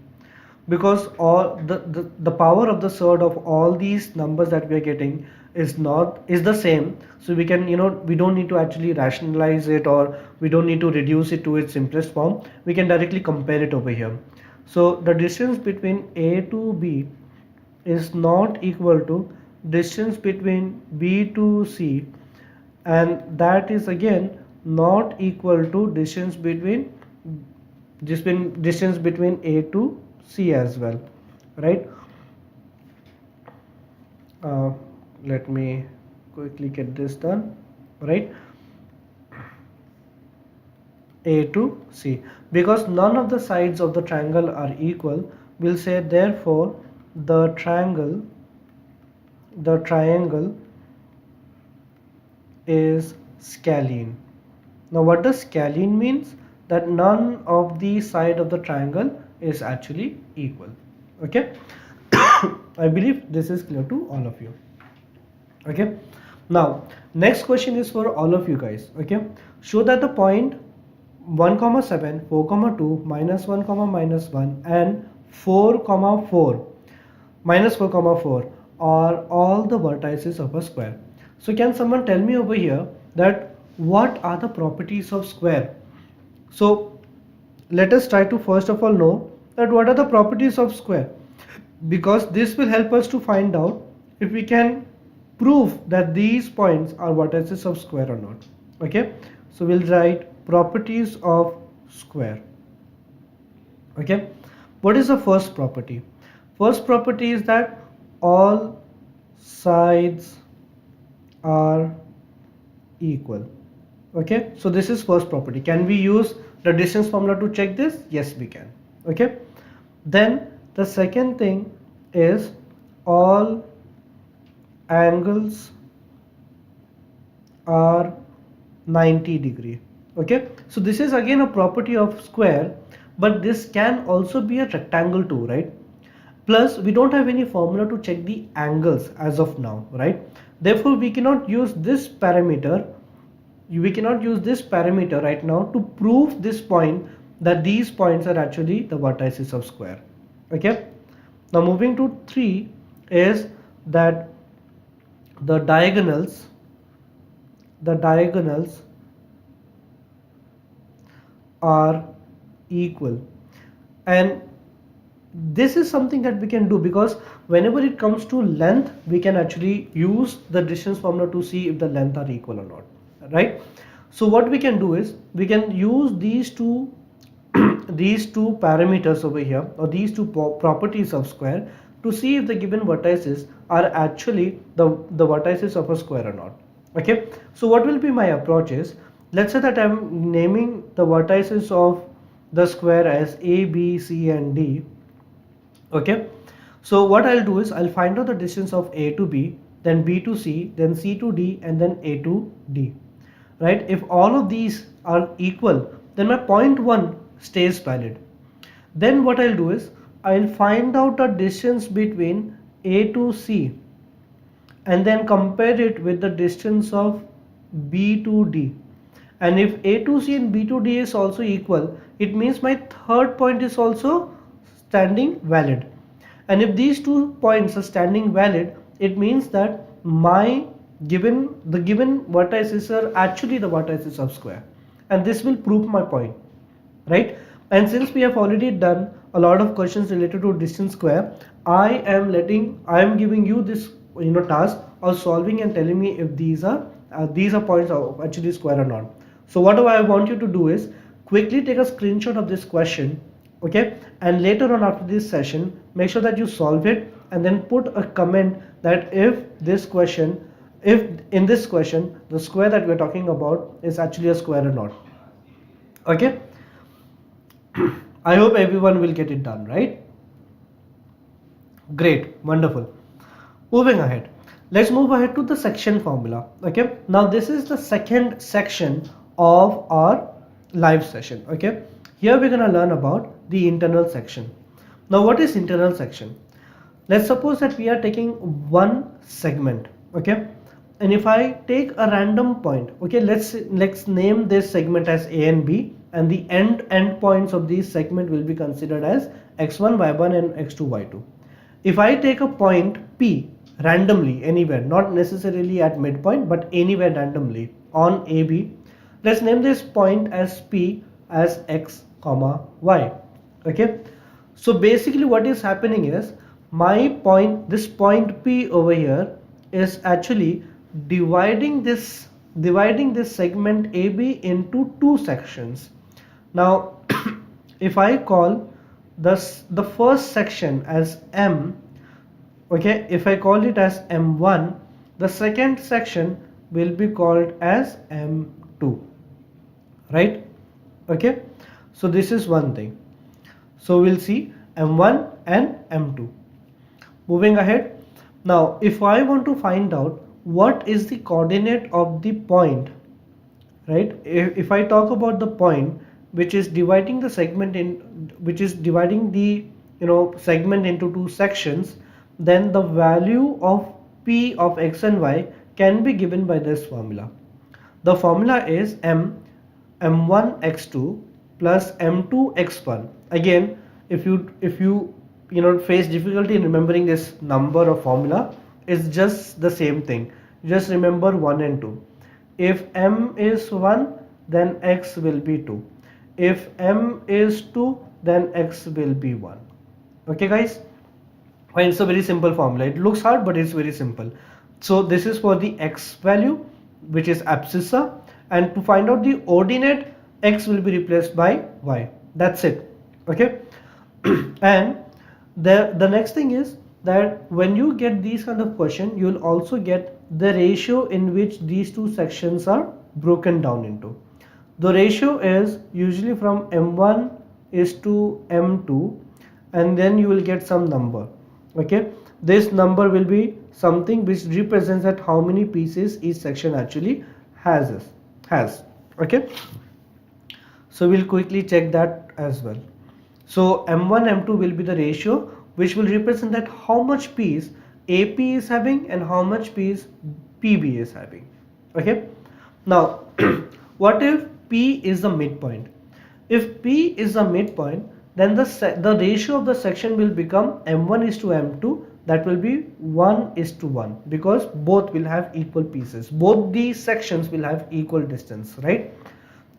because all the power of the surd of all these numbers that we are getting is the same. So we can, we don't need to actually rationalize it, or we don't need to reduce it to its simplest form. We can directly compare it over here. So the distance between A to B is not equal to distance between B to C, and that is again not equal to distance between A to C as well, right? Let me quickly get this done, right? A to C, because none of the sides of the triangle are equal, we'll say therefore the triangle is scalene. Now what does scalene means? That none of the side of the triangle is actually equal. Okay. I believe this is clear to all of you. Okay. Now next question is for all of you guys. Okay. Show that the point 1, 7, 4, 2, minus 1, minus 1 and 4, 4, minus 4, 4 are all the vertices of a square. So can someone tell me over here that what are the properties of square? So let us try to first of all know that what are the properties of square, because this will help us to find out if we can prove that these points are vertices of square or not. Okay, so we'll write properties of square. Okay, what is the first property? First property is that all sides are equal. Okay, so this is first property. Can we use the distance formula to check this? Yes, we can. Okay, then the second thing is all angles are 90 degree. Okay, so this is again a property of square, but this can also be a rectangle too, right? Plus we don't have any formula to check the angles as of now, right? Therefore we cannot use this parameter right now to prove this point, that these points are actually the vertices of square. Okay, now moving to 3 is that the diagonals are equal, and this is something that we can do because whenever it comes to length, we can actually use the distance formula to see if the length are equal or not, right? So what we can do is we can use these two these two parameters over here, or these two properties of square, to see if the given vertices are actually the vertices of a square or not. Okay, so what will be my approach is, let's say that I'm naming the vertices of the square as A, B, C and D. Okay, so what I'll do is I'll find out the distance of A to B, then B to C, then C to D, and then A to D, right? If all of these are equal, then my point 1 stays valid. Then what I'll do is I'll find out the distance between A to C and then compare it with the distance of B to D, and if A to C and B to D is also equal, it means my third point is also standing valid. And if these 2 points are standing valid, it means that the given vertices are actually the vertices of square, and this will prove my point, right? And since we have already done a lot of questions related to distance square, I am giving you this task of solving and telling me if these are points are actually square or not. So what I want you to do is quickly take a screenshot of this question, okay, and later on after this session make sure that you solve it, and then put a comment that if in this question the square that we're talking about is actually a square or not. Okay, I hope everyone will get it done, right? Great, wonderful. Moving ahead, let's move ahead to the section formula. Okay, now this is the second section of our live session. Okay, here we're gonna learn about the internal section. Now, what is internal section? Let's suppose that we are taking one segment. Okay, and if I take a random point, okay, let's name this segment as A and B, and the end points of these segment will be considered as x1, y1 and x2, y2. If I take a point P randomly anywhere, not necessarily at midpoint, but anywhere randomly on AB, let's name this point as P as x comma y. Okay, so basically what is happening is this point P over here is actually dividing this segment AB into two sections. Now if I call the first section as M, okay, if I call it as M1, the second section will be called as M2, right? Okay, so this is one thing. So we'll see M1 and M2. Moving ahead, now if I want to find out what is the coordinate of the point, right? If I talk about the point which is dividing the segment segment into two sections, then the value of P of x and y can be given by this formula. The formula is m1 x2 plus m2 x1. Again, if you face difficulty in remembering this number or formula, it's just the same thing. Just remember 1 and 2. If m is 1, then x will be 2. If m is 2, then x will be 1. Okay guys, well, it's a very simple formula. It looks hard, but it's very simple. So this is for the x value, which is abscissa, and to find out the ordinate, x will be replaced by y. That's it. Okay. And the next thing is that when you get these kind of question, you will also get the ratio in which these two sections are broken down into. The ratio is usually from m1 is to m2, and then you will get some number. Okay, this number will be something which represents that how many pieces each section actually has. Okay, so we'll quickly check that as well. So m1 m2 will be the ratio which will represent that how much piece AP is having and how much piece PB is having. Okay, now what if P is the midpoint? If P is the midpoint, then the ratio of the section will become m1 is to m2, that will be 1 is to 1, because both will have equal pieces, both these sections will have equal distance, right?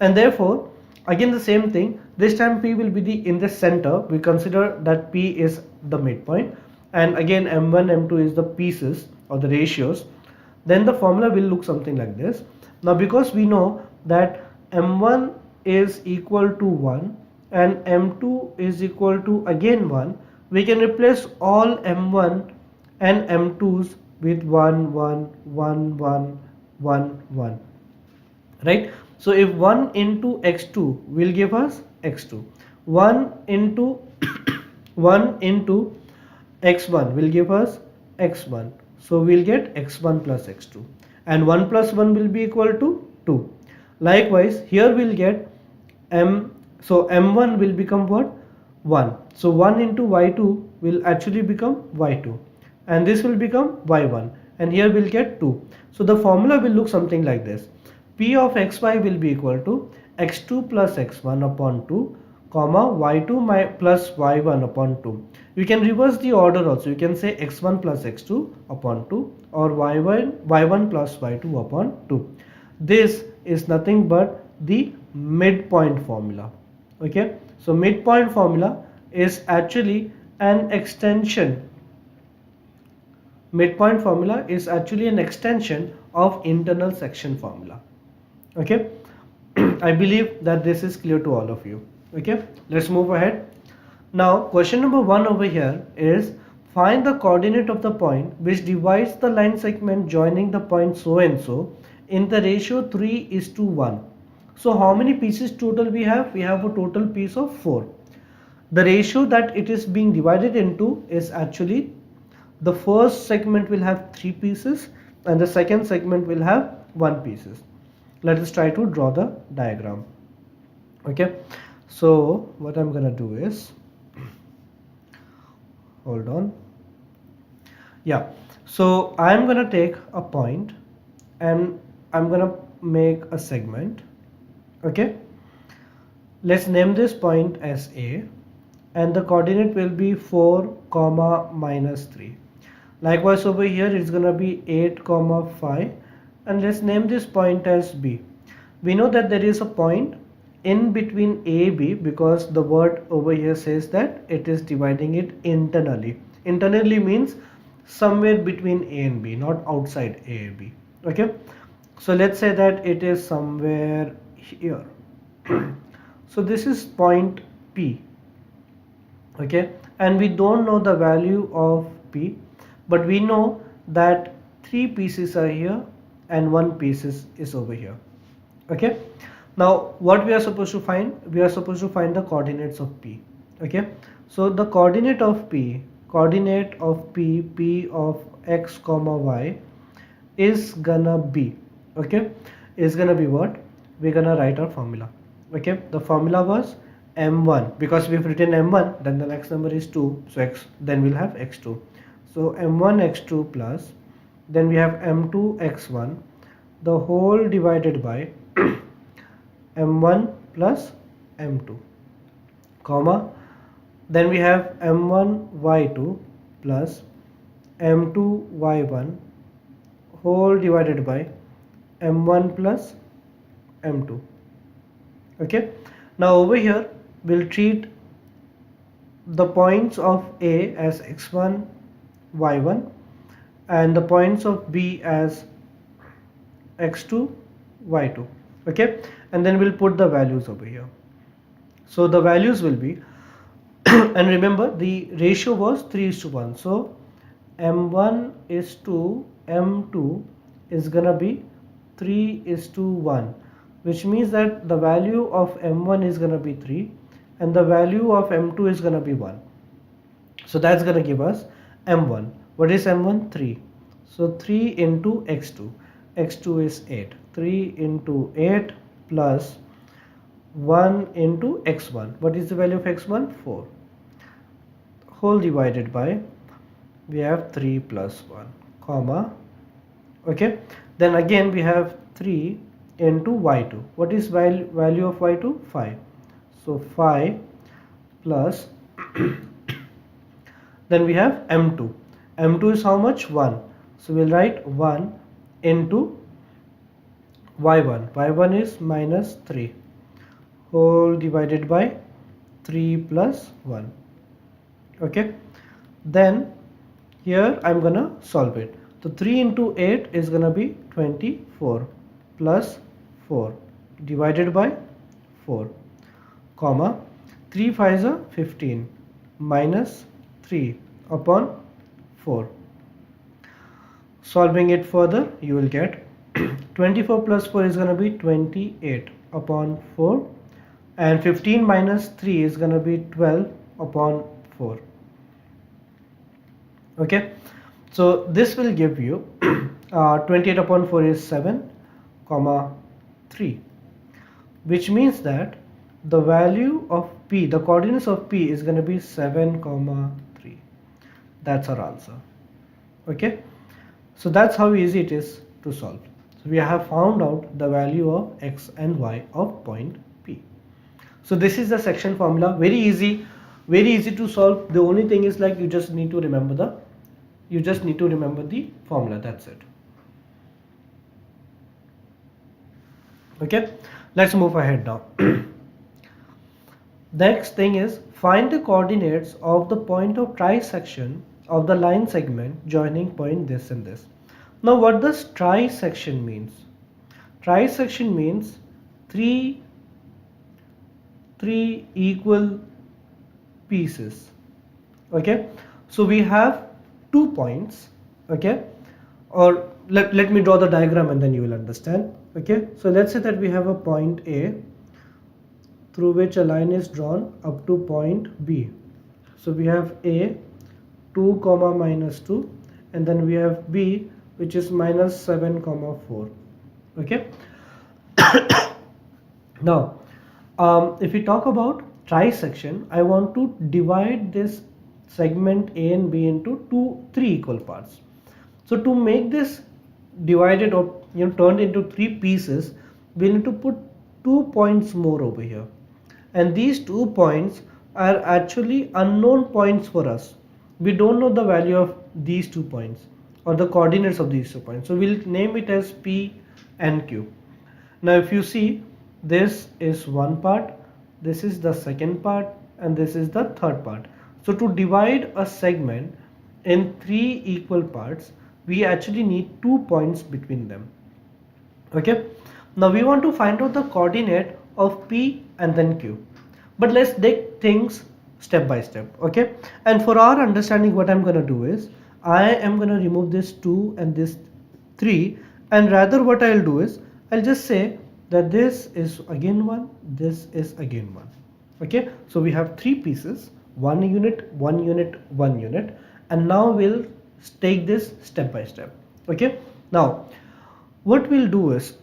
And therefore again the same thing, this time P will be in the center. We consider that P is the midpoint, and again m1 m2 is the pieces or the ratios. Then the formula will look something like this. Now because we know that m1 is equal to 1 and m2 is equal to again 1, we can replace all m1 and m2s with 1 1 1 1 1 1, right? So if 1 into x2 will give us x2, 1 into 1 into x1 will give us x1, so we'll get x1 plus x2, and 1 plus 1 will be equal to 2. Likewise here we'll get so m1 will become what? 1. So 1 into y2 will actually become y2, and this will become y1, and here we'll get 2. So the formula will look something like this. P of xy will be equal to x2 plus x1 upon 2, comma y2 plus y1 upon 2. You can reverse the order also. You can say x1 plus x2 upon 2 or y1 plus y2 upon 2. This is nothing but the midpoint formula. Okay, so midpoint formula is actually an extension. Midpoint formula is actually an extension of internal section formula. Okay, I believe that this is clear to all of you. Okay, let's move ahead. Now question number 1 over here is find the coordinate of the point which divides the line segment joining the point so and so in the ratio 3 is to 1. So how many pieces total we have? We have a total piece of 4. The ratio that it is being divided into is actually the first segment will have 3 pieces and the second segment will have 1 pieces. Let us try to draw the diagram. Okay, so what I'm gonna do is, hold on, yeah, so I'm gonna take a point and I'm gonna make a segment. Okay, let's name this point as A and the coordinate will be 4 comma minus 3. Likewise over here it's gonna be 8 comma 5 and let's name this point as B. We know that there is a point in between A and B because the word over here says that it is dividing it internally. Internally means somewhere between A and B, not outside A and B. Okay, so let's say that it is somewhere here. So this is point P. Okay, and we don't know the value of P, but we know that 3 pieces are here and 1 piece is over here. Okay, now what we are supposed to find? We are supposed to find the coordinates of P. Okay, so the coordinate of P of x comma y is gonna be, okay, is gonna be what? We're gonna write our formula. Okay, the formula was m1, because we've written m1, then the next number is 2, so x, then we'll have x2. So m1 x2 plus, then we have m2 x1, the whole divided by m1 plus m2, comma, then we have m1 y2 plus m2 y1 whole divided by m1 plus m2. Okay, now over here we'll treat the points of A as x1 y1 and the points of B as x2 y2. Okay, and then we'll put the values over here. So the values will be and remember the ratio was 3:1, so m1 is to m2 is gonna be 3:1, which means that the value of m1 is gonna be 3 and the value of m2 is gonna be 1. So that's gonna give us m1. What is m1? 3. So 3 into x2. x2 is 8. 3 into 8 plus 1 into x1. What is the value of x1? 4. Whole divided by, we have 3 plus 1, comma, okay, then again we have 3 into y2. What is value of y2? 5. So 5 plus then we have m2. m2 is how much? 1. So we'll write 1 into y1. y1 is minus 3 whole divided by 3 plus 1. Okay, then here I'm gonna solve it. So 3 into 8 is gonna be 24 plus 4 divided by 4, comma, 3 5s are 15 minus 3 upon 4. Solving it further, you will get 24 plus 4 is gonna be 28 upon 4 and 15 minus 3 is gonna be 12 upon 4. Okay, so this will give you 28 upon 4 is 7 comma 3, which means that the value of P, the coordinates of P is going to be 7 comma 3. That's our answer. Okay, so that's how easy it is to solve. So we have found out the value of x and y of point P. So this is the section formula. Very easy to solve. The only thing is like you just need to remember the formula. That's it. Okay, let's move ahead now. Next thing is find the coordinates of the point of trisection of the line segment joining point this and this. Now what does trisection means? Trisection means three equal pieces. Okay, so we have 2 points. Okay, or let me draw the diagram and then you will understand. Okay, so let's say that we have a point A through which a line is drawn up to point B. So we have A 2 comma minus 2, and then we have b, which is minus 7 comma 4. Okay. Now if we talk about trisection, I want to divide this segment A and B into three equal parts. So to make this divided or turned into three pieces, we need to put 2 points more over here, and these 2 points are actually unknown points for us. We don't know the value of these 2 points or the coordinates of these 2 points, so we'll name it as P and Q. Now if you see, this is one part, this is the second part, and this is the third part. So to divide a segment in 3 equal parts, we actually need 2 points between them. Okay. Now we want to find out the coordinate of P and then Q. But let's take things step by step. Okay. And for our understanding, what I'm going to do is I am going to remove this 2 and this 3, and rather what I'll do is I'll just say that this is again 1, this is again 1. Okay. So we have 3 pieces, 1 unit, 1 unit, 1 unit, and now we'll take this step by step. Okay. Now what we'll do is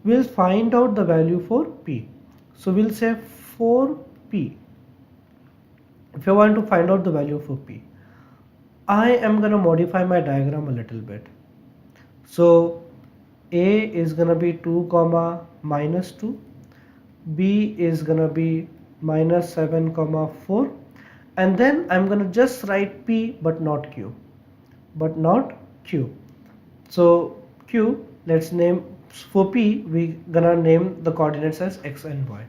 we'll find out the value for P. So we'll say for P, if you want to find out the value for P, I am going to modify my diagram a little bit. So A is going to be 2 comma minus 2, B is going to be minus 7 comma 4, and then I'm going to just write P but not Q. So Q, let's name, for P we're gonna name the coordinates as X and Y.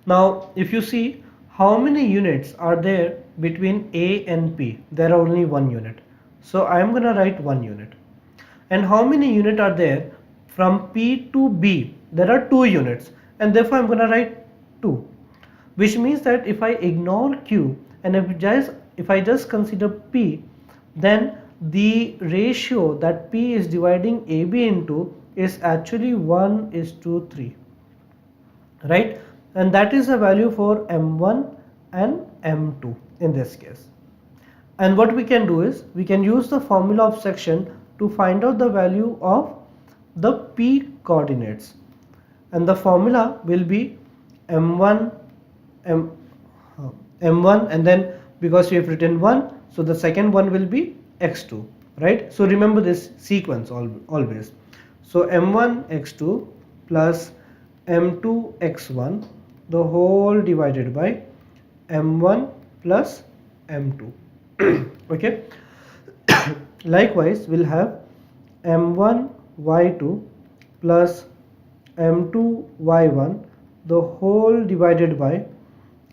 Now if you see, how many units are there between A and P? There are only 1 unit, so I'm gonna write 1 unit. And how many units are there from P to B? There are 2 units, and therefore I'm gonna write 2, which means that if I ignore Q and if I just consider P, then the ratio that P is dividing AB into is actually 1:3, right? And that is the value for M1 and M2 in this case. And what we can do is we can use the formula of section to find out the value of the P coordinates, and the formula will be M1 and then because we have written 1, so the second one will be x2, right? So remember this sequence always. So M1 x2 plus M2 x1, the whole divided by M1 plus M2. Okay. Likewise, we'll have M1 y2 plus M2 y1, the whole divided by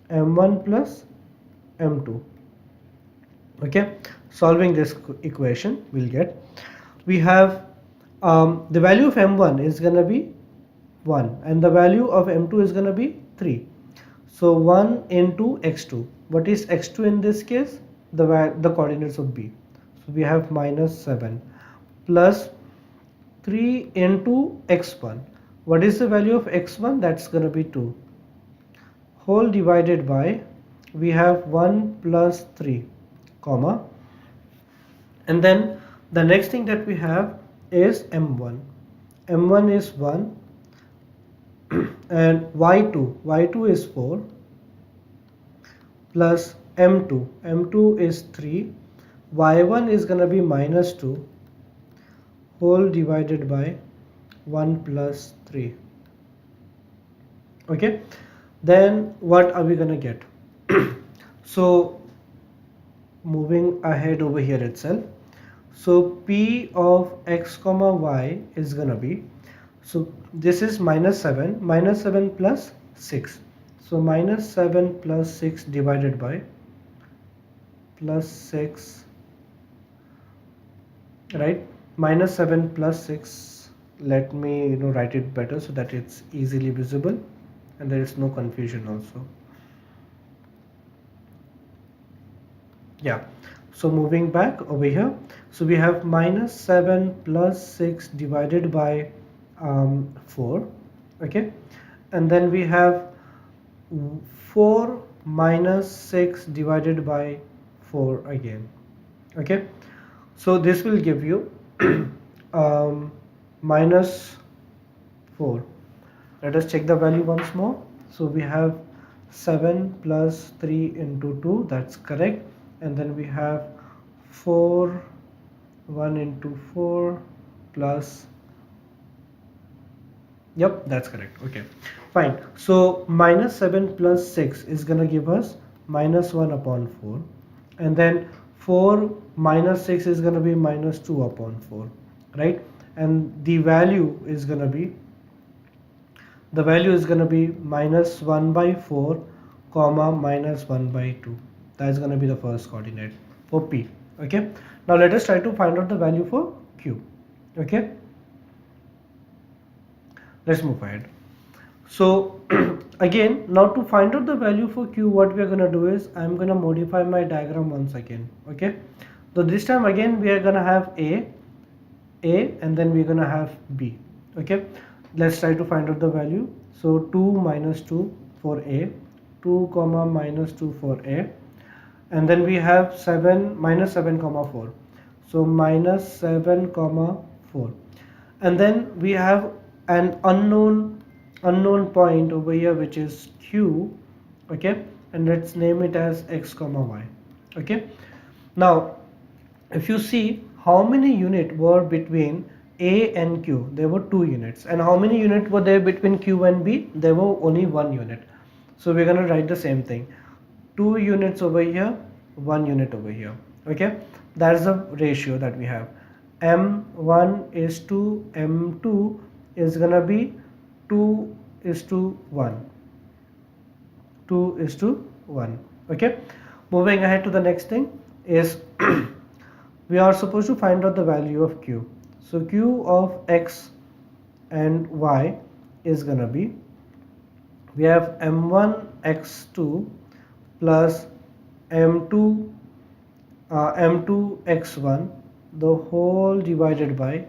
M1 plus M2. Okay, solving this equation, we'll get, we have the value of M1 is going to be 1 and the value of M2 is going to be 3. So 1 into x2. What is x2 in this case? The coordinates of B. So we have minus 7 plus 3 into x1. What is the value of x1? That's going to be 2. Whole divided by, we have 1 plus 3, comma, and then the next thing that we have is M1. M1 is 1 and y2 is 4 plus M2 is 3, y1 is going to be minus 2, whole divided by 1 plus 3. Okay, then what are we going to get? So moving ahead over here itself, so P of x comma y is going to be, so this is minus 7 plus 6, so minus 7 plus 6 divided by plus 6, right? Minus 7 plus 6, let me write it better so that it's easily visible and there is no confusion also. Yeah, so moving back over here, so we have minus 7 plus 6 divided by 4, okay, and then we have 4 minus 6 divided by 4 again. Okay, so this will give you minus 4. Let us check the value once more. So we have 7 plus 3 into 2, that's correct, and then we have 4 1 into 4 plus, yep, that's correct. Okay, fine. So minus 7 plus 6 is gonna give us minus 1 upon 4, and then 4 minus 6 is gonna be minus 2 upon 4, right? And the value is gonna be minus 1 by 4 comma minus 1 by 2. That's gonna be the first coordinate for P. Okay, now let us try to find out the value for Q. Okay, let's move ahead. So again, now to find out the value for Q, what we are gonna do is I'm gonna modify my diagram once again. Okay, so this time again we are gonna have A, and then we're gonna have B. Okay, let's try to find out the value. So 2 minus 2 for A, 2 comma minus 2 for A, and then we have 7 minus 7 comma 4, so minus 7 comma 4, and then we have an unknown point over here which is Q. Okay, and let's name it as x comma y. Okay, now if you see how many units were between A and Q, there were 2 units, and how many units were there between Q and B? There were only 1 unit. So we're going to write the same thing, 2 units over here, 1 unit over here. Okay, that's the ratio that we have. M1 is to M2 is going to be 2 is to 1. 2 is to 1. Okay, moving ahead to the next thing is we are supposed to find out the value of Q. So Q of x and y is gonna be, we have m1 x2 plus m2 x1 the whole divided by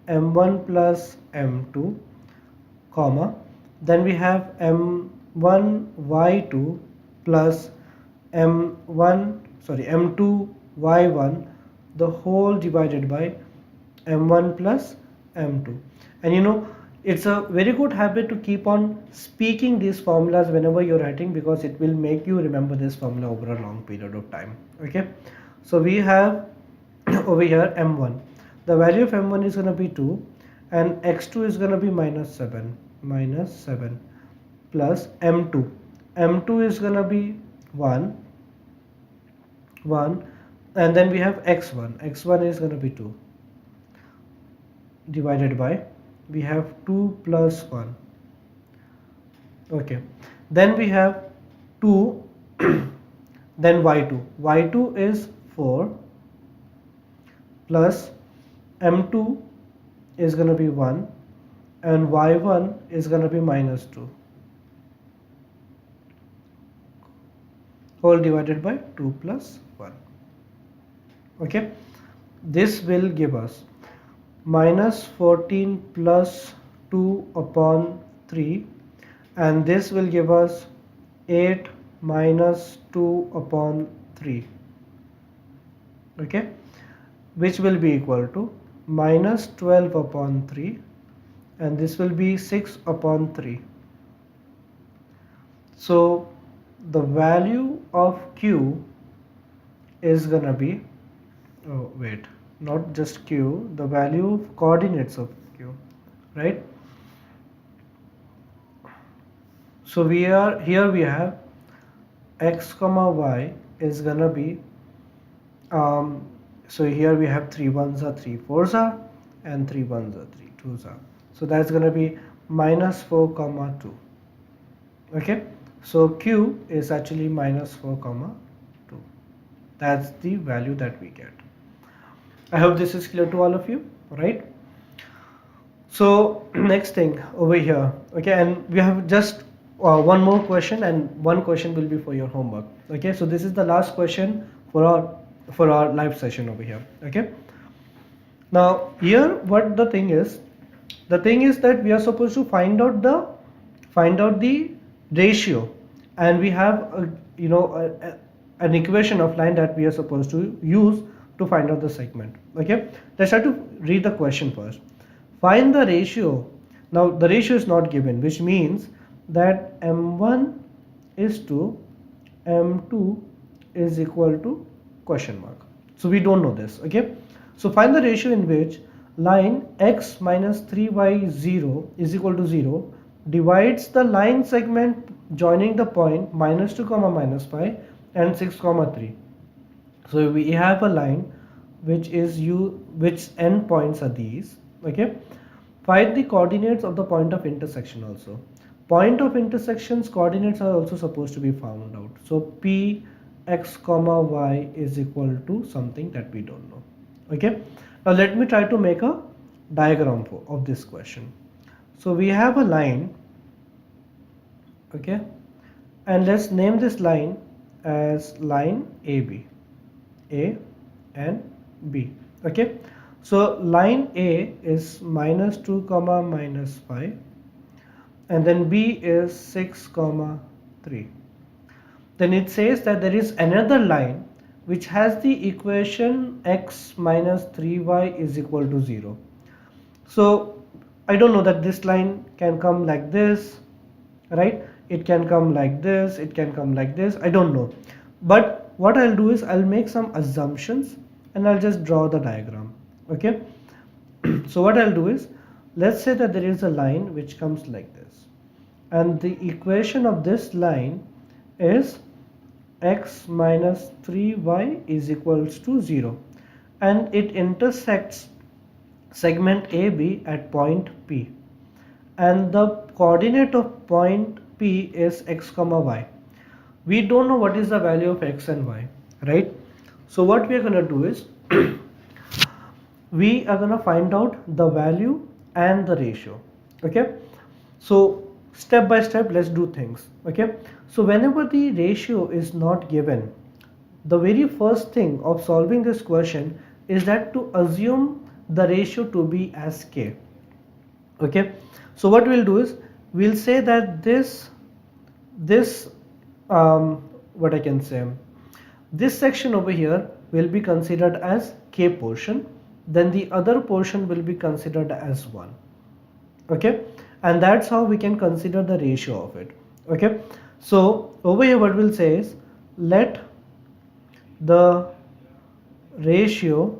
m1 plus m2 comma, then we have m1 y2 plus m2 y1 the whole divided by m1 plus m2. And you know, it's a very good habit to keep on speaking these formulas whenever you're writing, because it will make you remember this formula over a long period of time. Okay, so we have over here m1, the value of m1 is going to be 2, and x2 is going to be minus 7 plus m2 is going to be 1, and then we have x1 is going to be 2 divided by, we have 2 plus 1. Okay, then we have 2 then y2 is 4 plus m2 is going to be 1, and y1 is going to be minus 2 whole divided by 2 plus 1. Okay, this will give us minus 14 plus 2 upon 3, and this will give us 8 minus 2 upon 3. Okay, which will be equal to minus 12 upon 3, and this will be 6 upon 3. So the value of Q is gonna be, oh wait, not just Q, the value of coordinates of Q, right? So we have x comma y is gonna be so here we have 3 1s are 3 4s are, and 3 1s are 3 2s are, so that's gonna be minus 4 comma 2. Okay, so Q is actually minus 4 comma 2. That's the value that we get. I hope this is clear to all of you, right? So next thing over here, okay, and we have just one more question, and one question will be for your homework. Okay, so this is the last question for our live session over here. Okay, now here what the thing is that we are supposed to find out the ratio, and we have an equation of line that we are supposed to use to find out the segment. Okay, let's try to read the question first. Find the ratio. Now the ratio is not given, which means that m1 is to m2 is equal to question mark. So we don't know this. Okay, so find the ratio in which line x minus 3y0 is equal to 0 divides the line segment joining the point minus 2 comma minus 5 and 6 comma 3. So we have a line which end points are these. Okay, find the coordinates of the point of intersection also. Point of intersections coordinates are also supposed to be found out. So p x comma y is equal to something that we don't know. Okay, now let me try to make a diagram of this question. So we have a line, okay, and let's name this line as line AB, A and B. Okay, so line A is minus 2 comma minus 5 and then B is 6 comma 3. Then it says that there is another line which has the equation x minus 3y is equal to 0. So I don't know that this line can come like this, right? It can come like this, it can come like this, I don't know. But what I'll do is I'll make some assumptions and I'll just draw the diagram. Okay, so what I'll do is, let's say that there is a line which comes like this and the equation of this line is x minus 3y is equals to 0 and it intersects segment AB at point P and the coordinate of point P is x comma y. We don't know what is the value of x and y, right? So what we are going to do is we are going to find out the value and the ratio. Okay, so step by step let's do things. Okay, so whenever the ratio is not given, the very first thing of solving this question is that to assume the ratio to be as k. Okay, so what we'll do is we'll say that this what I can say, this section over here will be considered as k portion, then the other portion will be considered as 1. Okay, and that's how we can consider the ratio of it. Okay, so over here what we'll say is let the ratio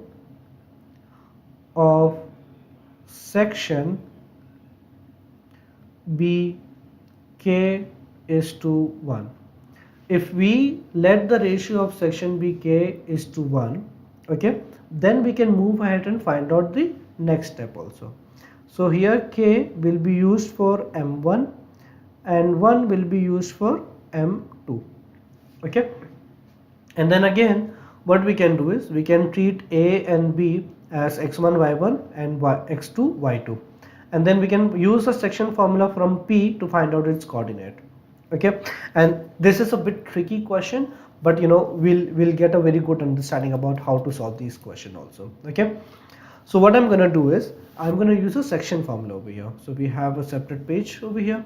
of section be k is to 1. If we let the ratio of section be k is to 1, okay, then we can move ahead and find out the next step also. So here k will be used for m1 and 1 will be used for m2. Okay, and then again what we can do is we can treat a and b as x1 y1 and x2 y2, and then we can use the section formula from p to find out its coordinate. Okay, and this is a bit tricky question, but you know we'll get a very good understanding about how to solve these questions also. Okay, so what I'm going to do is I'm going to use a section formula over here. So we have a separate page over here.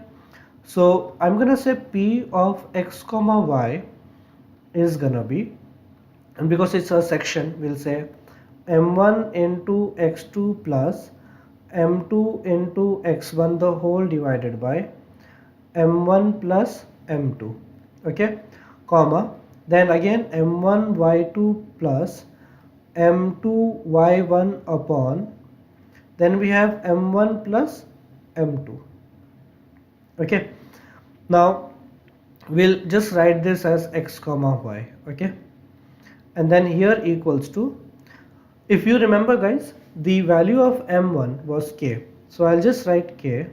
So I'm going to say p of x comma y is going to be, and because it's a section, we'll say m1 into x2 plus m2 into x1 the whole divided by m1 plus m2. Okay, comma, then again m1 y2 plus m2 y1 upon, then we have m1 plus m2. Okay, now we'll just write this as x comma y. Okay, and then here equals to, if you remember guys, the value of m1 was k, so I'll just write k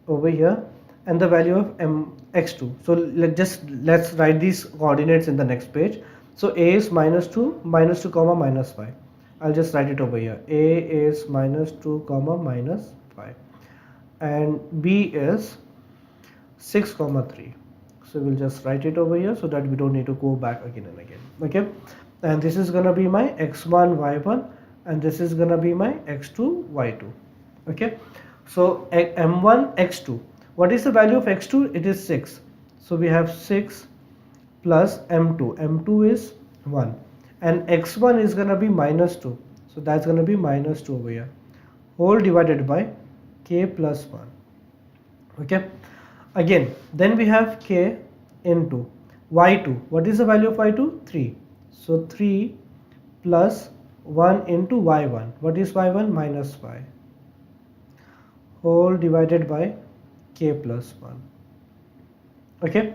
over here and the value of x2. So let's write these coordinates in the next page. So a is minus 2 comma minus 5. I'll just write it over here. A is minus 2 comma minus 5 and b is 6 comma 3. So we'll just write it over here so that we don't need to go back again and again. Okay, and this is gonna be my x1 y1 and this is gonna be my x2 y2. Okay, so m1 x2, what is the value of x2? It is 6, so we have 6 plus m2. m2 is 1 and x1 is going to be minus 2. So that's going to be minus 2 over here, whole divided by k plus 1. Okay, again then we have k into y2. What is the value of y2? 3. So 3 plus 1 into y1. What is y1? Minus y, whole divided by k plus 1. Okay,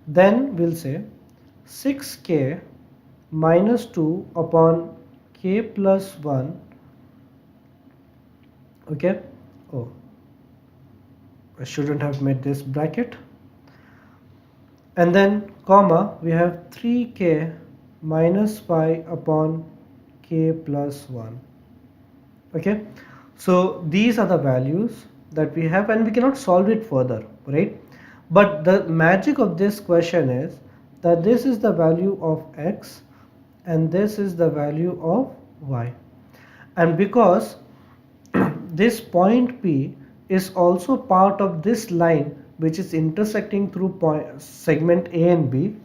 then we'll say 6k minus 2 upon k plus 1. Okay, oh, I shouldn't have made this bracket. And then comma, we have 3k minus y upon k plus 1. Okay, so these are the values that we have and we cannot solve it further, right? But the magic of this question is that this is the value of x and this is the value of y. And because this point P is also part of this line which is intersecting through segment A and B,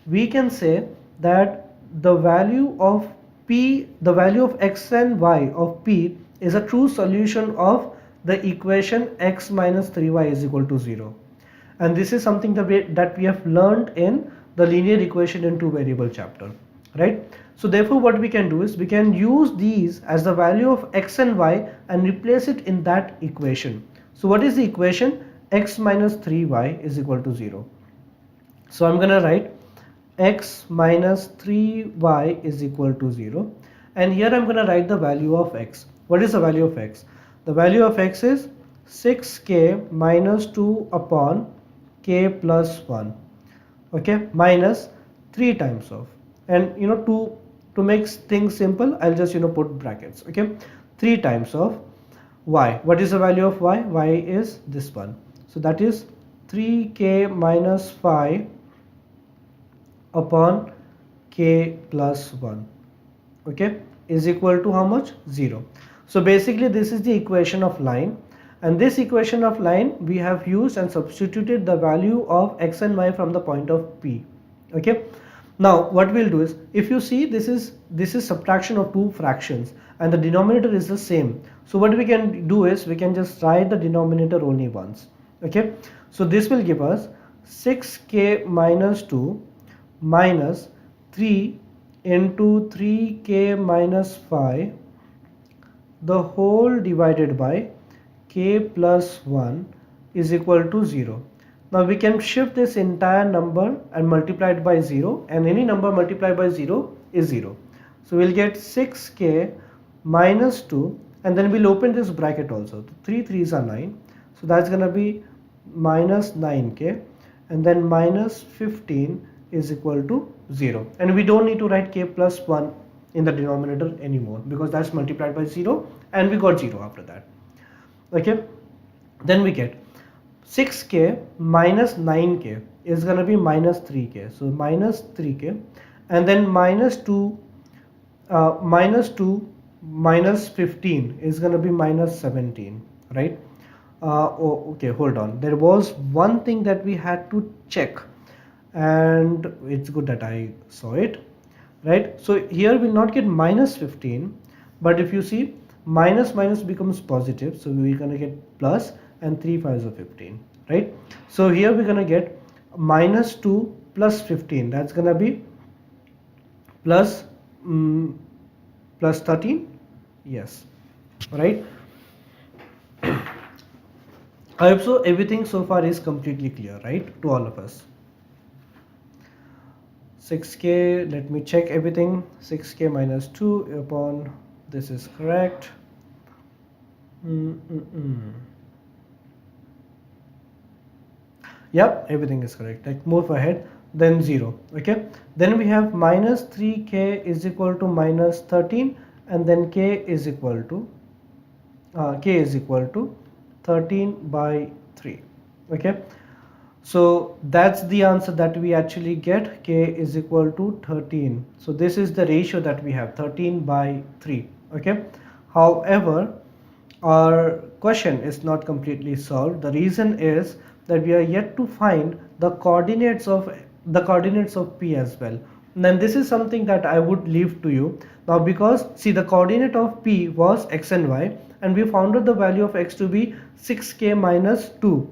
we can say that the value of P, the value of x and y of P is a true solution of the equation x minus 3y is equal to 0. And this is something that we have learned in the linear equation in two variable chapter, right? So therefore what we can do is we can use these as the value of x and y and replace it in that equation. So what is the equation? X minus 3y is equal to 0. So I'm going to write x minus 3y is equal to 0, and here I'm going to write the value of x. What is the value of x? The value of x is 6k minus 2 upon k plus 1, okay, minus 3 times of, and to make things simple I'll just put brackets, okay, 3 times of y. What is the value of y? Y is this one, so that is 3k minus 5 upon k plus 1, okay, is equal to how much? 0. So basically this is the equation of line, and this equation of line we have used and substituted the value of x and y from the point of P. Okay, now what we'll do is, if you see, this is subtraction of two fractions and the denominator is the same. So what we can do is we can just write the denominator only once. Okay, so this will give us 6k minus 2 minus 3 into 3k minus 5 the whole divided by k plus 1 is equal to 0. Now we can shift this entire number and multiply it by 0, and any number multiplied by 0 is 0. So we'll get 6k minus 2, and then we'll open this bracket also. 3 3s are 9, so that's going to be minus 9k, and then minus 15 is equal to 0. And we don't need to write k plus 1 in the denominator anymore because that's multiplied by 0 and we got 0 after that. Okay, then we get 6k minus 9k is going to be minus 3k, so minus 3k, and then minus 2 minus 15 is going to be minus 17, right? Okay, hold on, there was one thing that we had to check, and it's good that I saw it, right? So here we'll not get minus 15, but if you see, minus minus becomes positive, so we're going to get plus, and 3 5s are 15, right? So here we're going to get minus 2 plus 15, that's going to be plus plus 13, yes, right? I hope so everything so far is completely clear, right, to all of us. 6k, let me check everything. 6k minus 2 upon this is correct. Yep, everything is correct. Like move ahead, then 0. Okay, then we have minus 3k is equal to minus 13, and then k is equal to 13 by 3. Okay, so that's the answer that we actually get. K is equal to 13. So this is the ratio that we have, 13 by 3. Okay, however, our question is not completely solved. The reason is that we are yet to find the coordinates of the coordinates of P as well. And then this is something that I would leave to you. Now because see the coordinate of P was x and y, and we found out the value of x to be 6k minus 2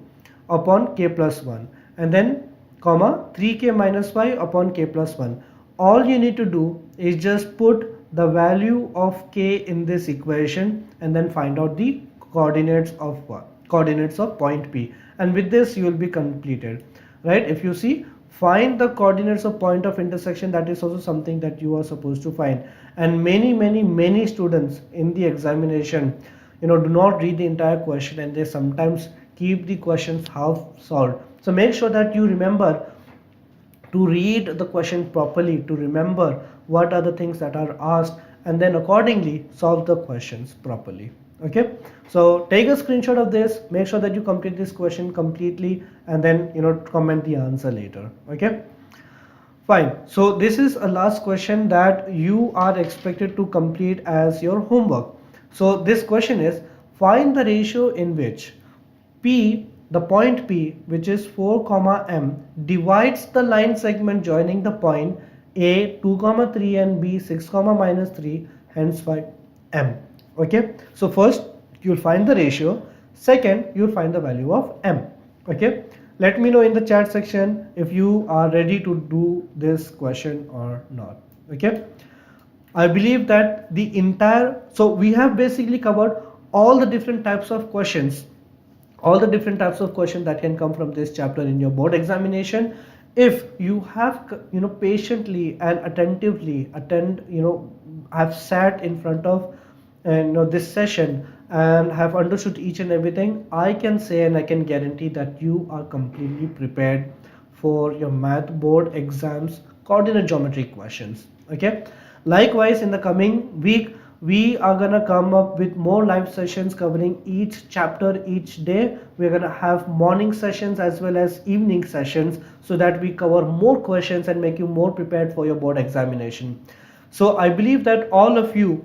upon k plus 1, and then comma 3k minus y upon k plus 1. All you need to do is just put the value of k in this equation and then find out the coordinates of what? Coordinates of point P, and with this you will be completed, right? If you see, find the coordinates of point of intersection, that is also something that you are supposed to find. And many students in the examination, do not read the entire question, and they sometimes keep the questions half solved. So make sure that you remember to read the question properly, to remember what are the things that are asked, and then accordingly solve the questions properly. Okay, so take a screenshot of this, make sure that you complete this question completely, and then comment the answer later. Okay, fine. So this is a last question that you are expected to complete as your homework. So this question is, find the ratio in which P, the point P, which is 4 comma m, divides the line segment joining the point A 2 comma 3 and B 6 comma minus 3, hence by m. Okay, so first you'll find the ratio, second you'll find the value of m. Okay, let me know in the chat section if you are ready to do this question or not. Okay, I believe that the entire, so we have basically covered all the different types of questions, that can come from this chapter in your board examination. If you have patiently and attentively have sat in front of this session and have understood each and everything, I can say and I can guarantee that you are completely prepared for your math board exams coordinate geometry questions. Okay, likewise in the coming week we are gonna come up with more live sessions covering each chapter each day. We're gonna have morning sessions as well as evening sessions, so that we cover more questions and make you more prepared for your board examination. So I believe that all of you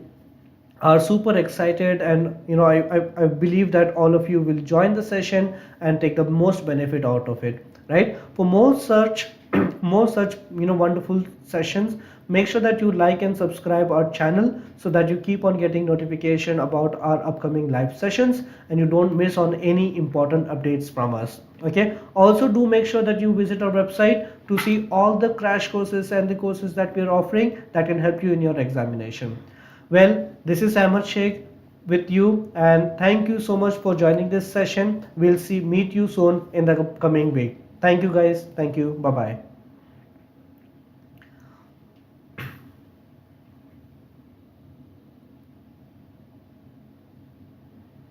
are super excited, and I believe that all of you will join the session and take the most benefit out of it, right? For more such wonderful sessions, make sure that you like and subscribe our channel so that you keep on getting notification about our upcoming live sessions and you don't miss on any important updates from us. Okay, also do make sure that you visit our website to see all the crash courses and the courses that we are offering that can help you in your examination. Well, this is Ahmed Sheikh with you, and thank you so much for joining this session. We'll meet you soon in the coming week. Thank you guys. Thank you. Bye bye.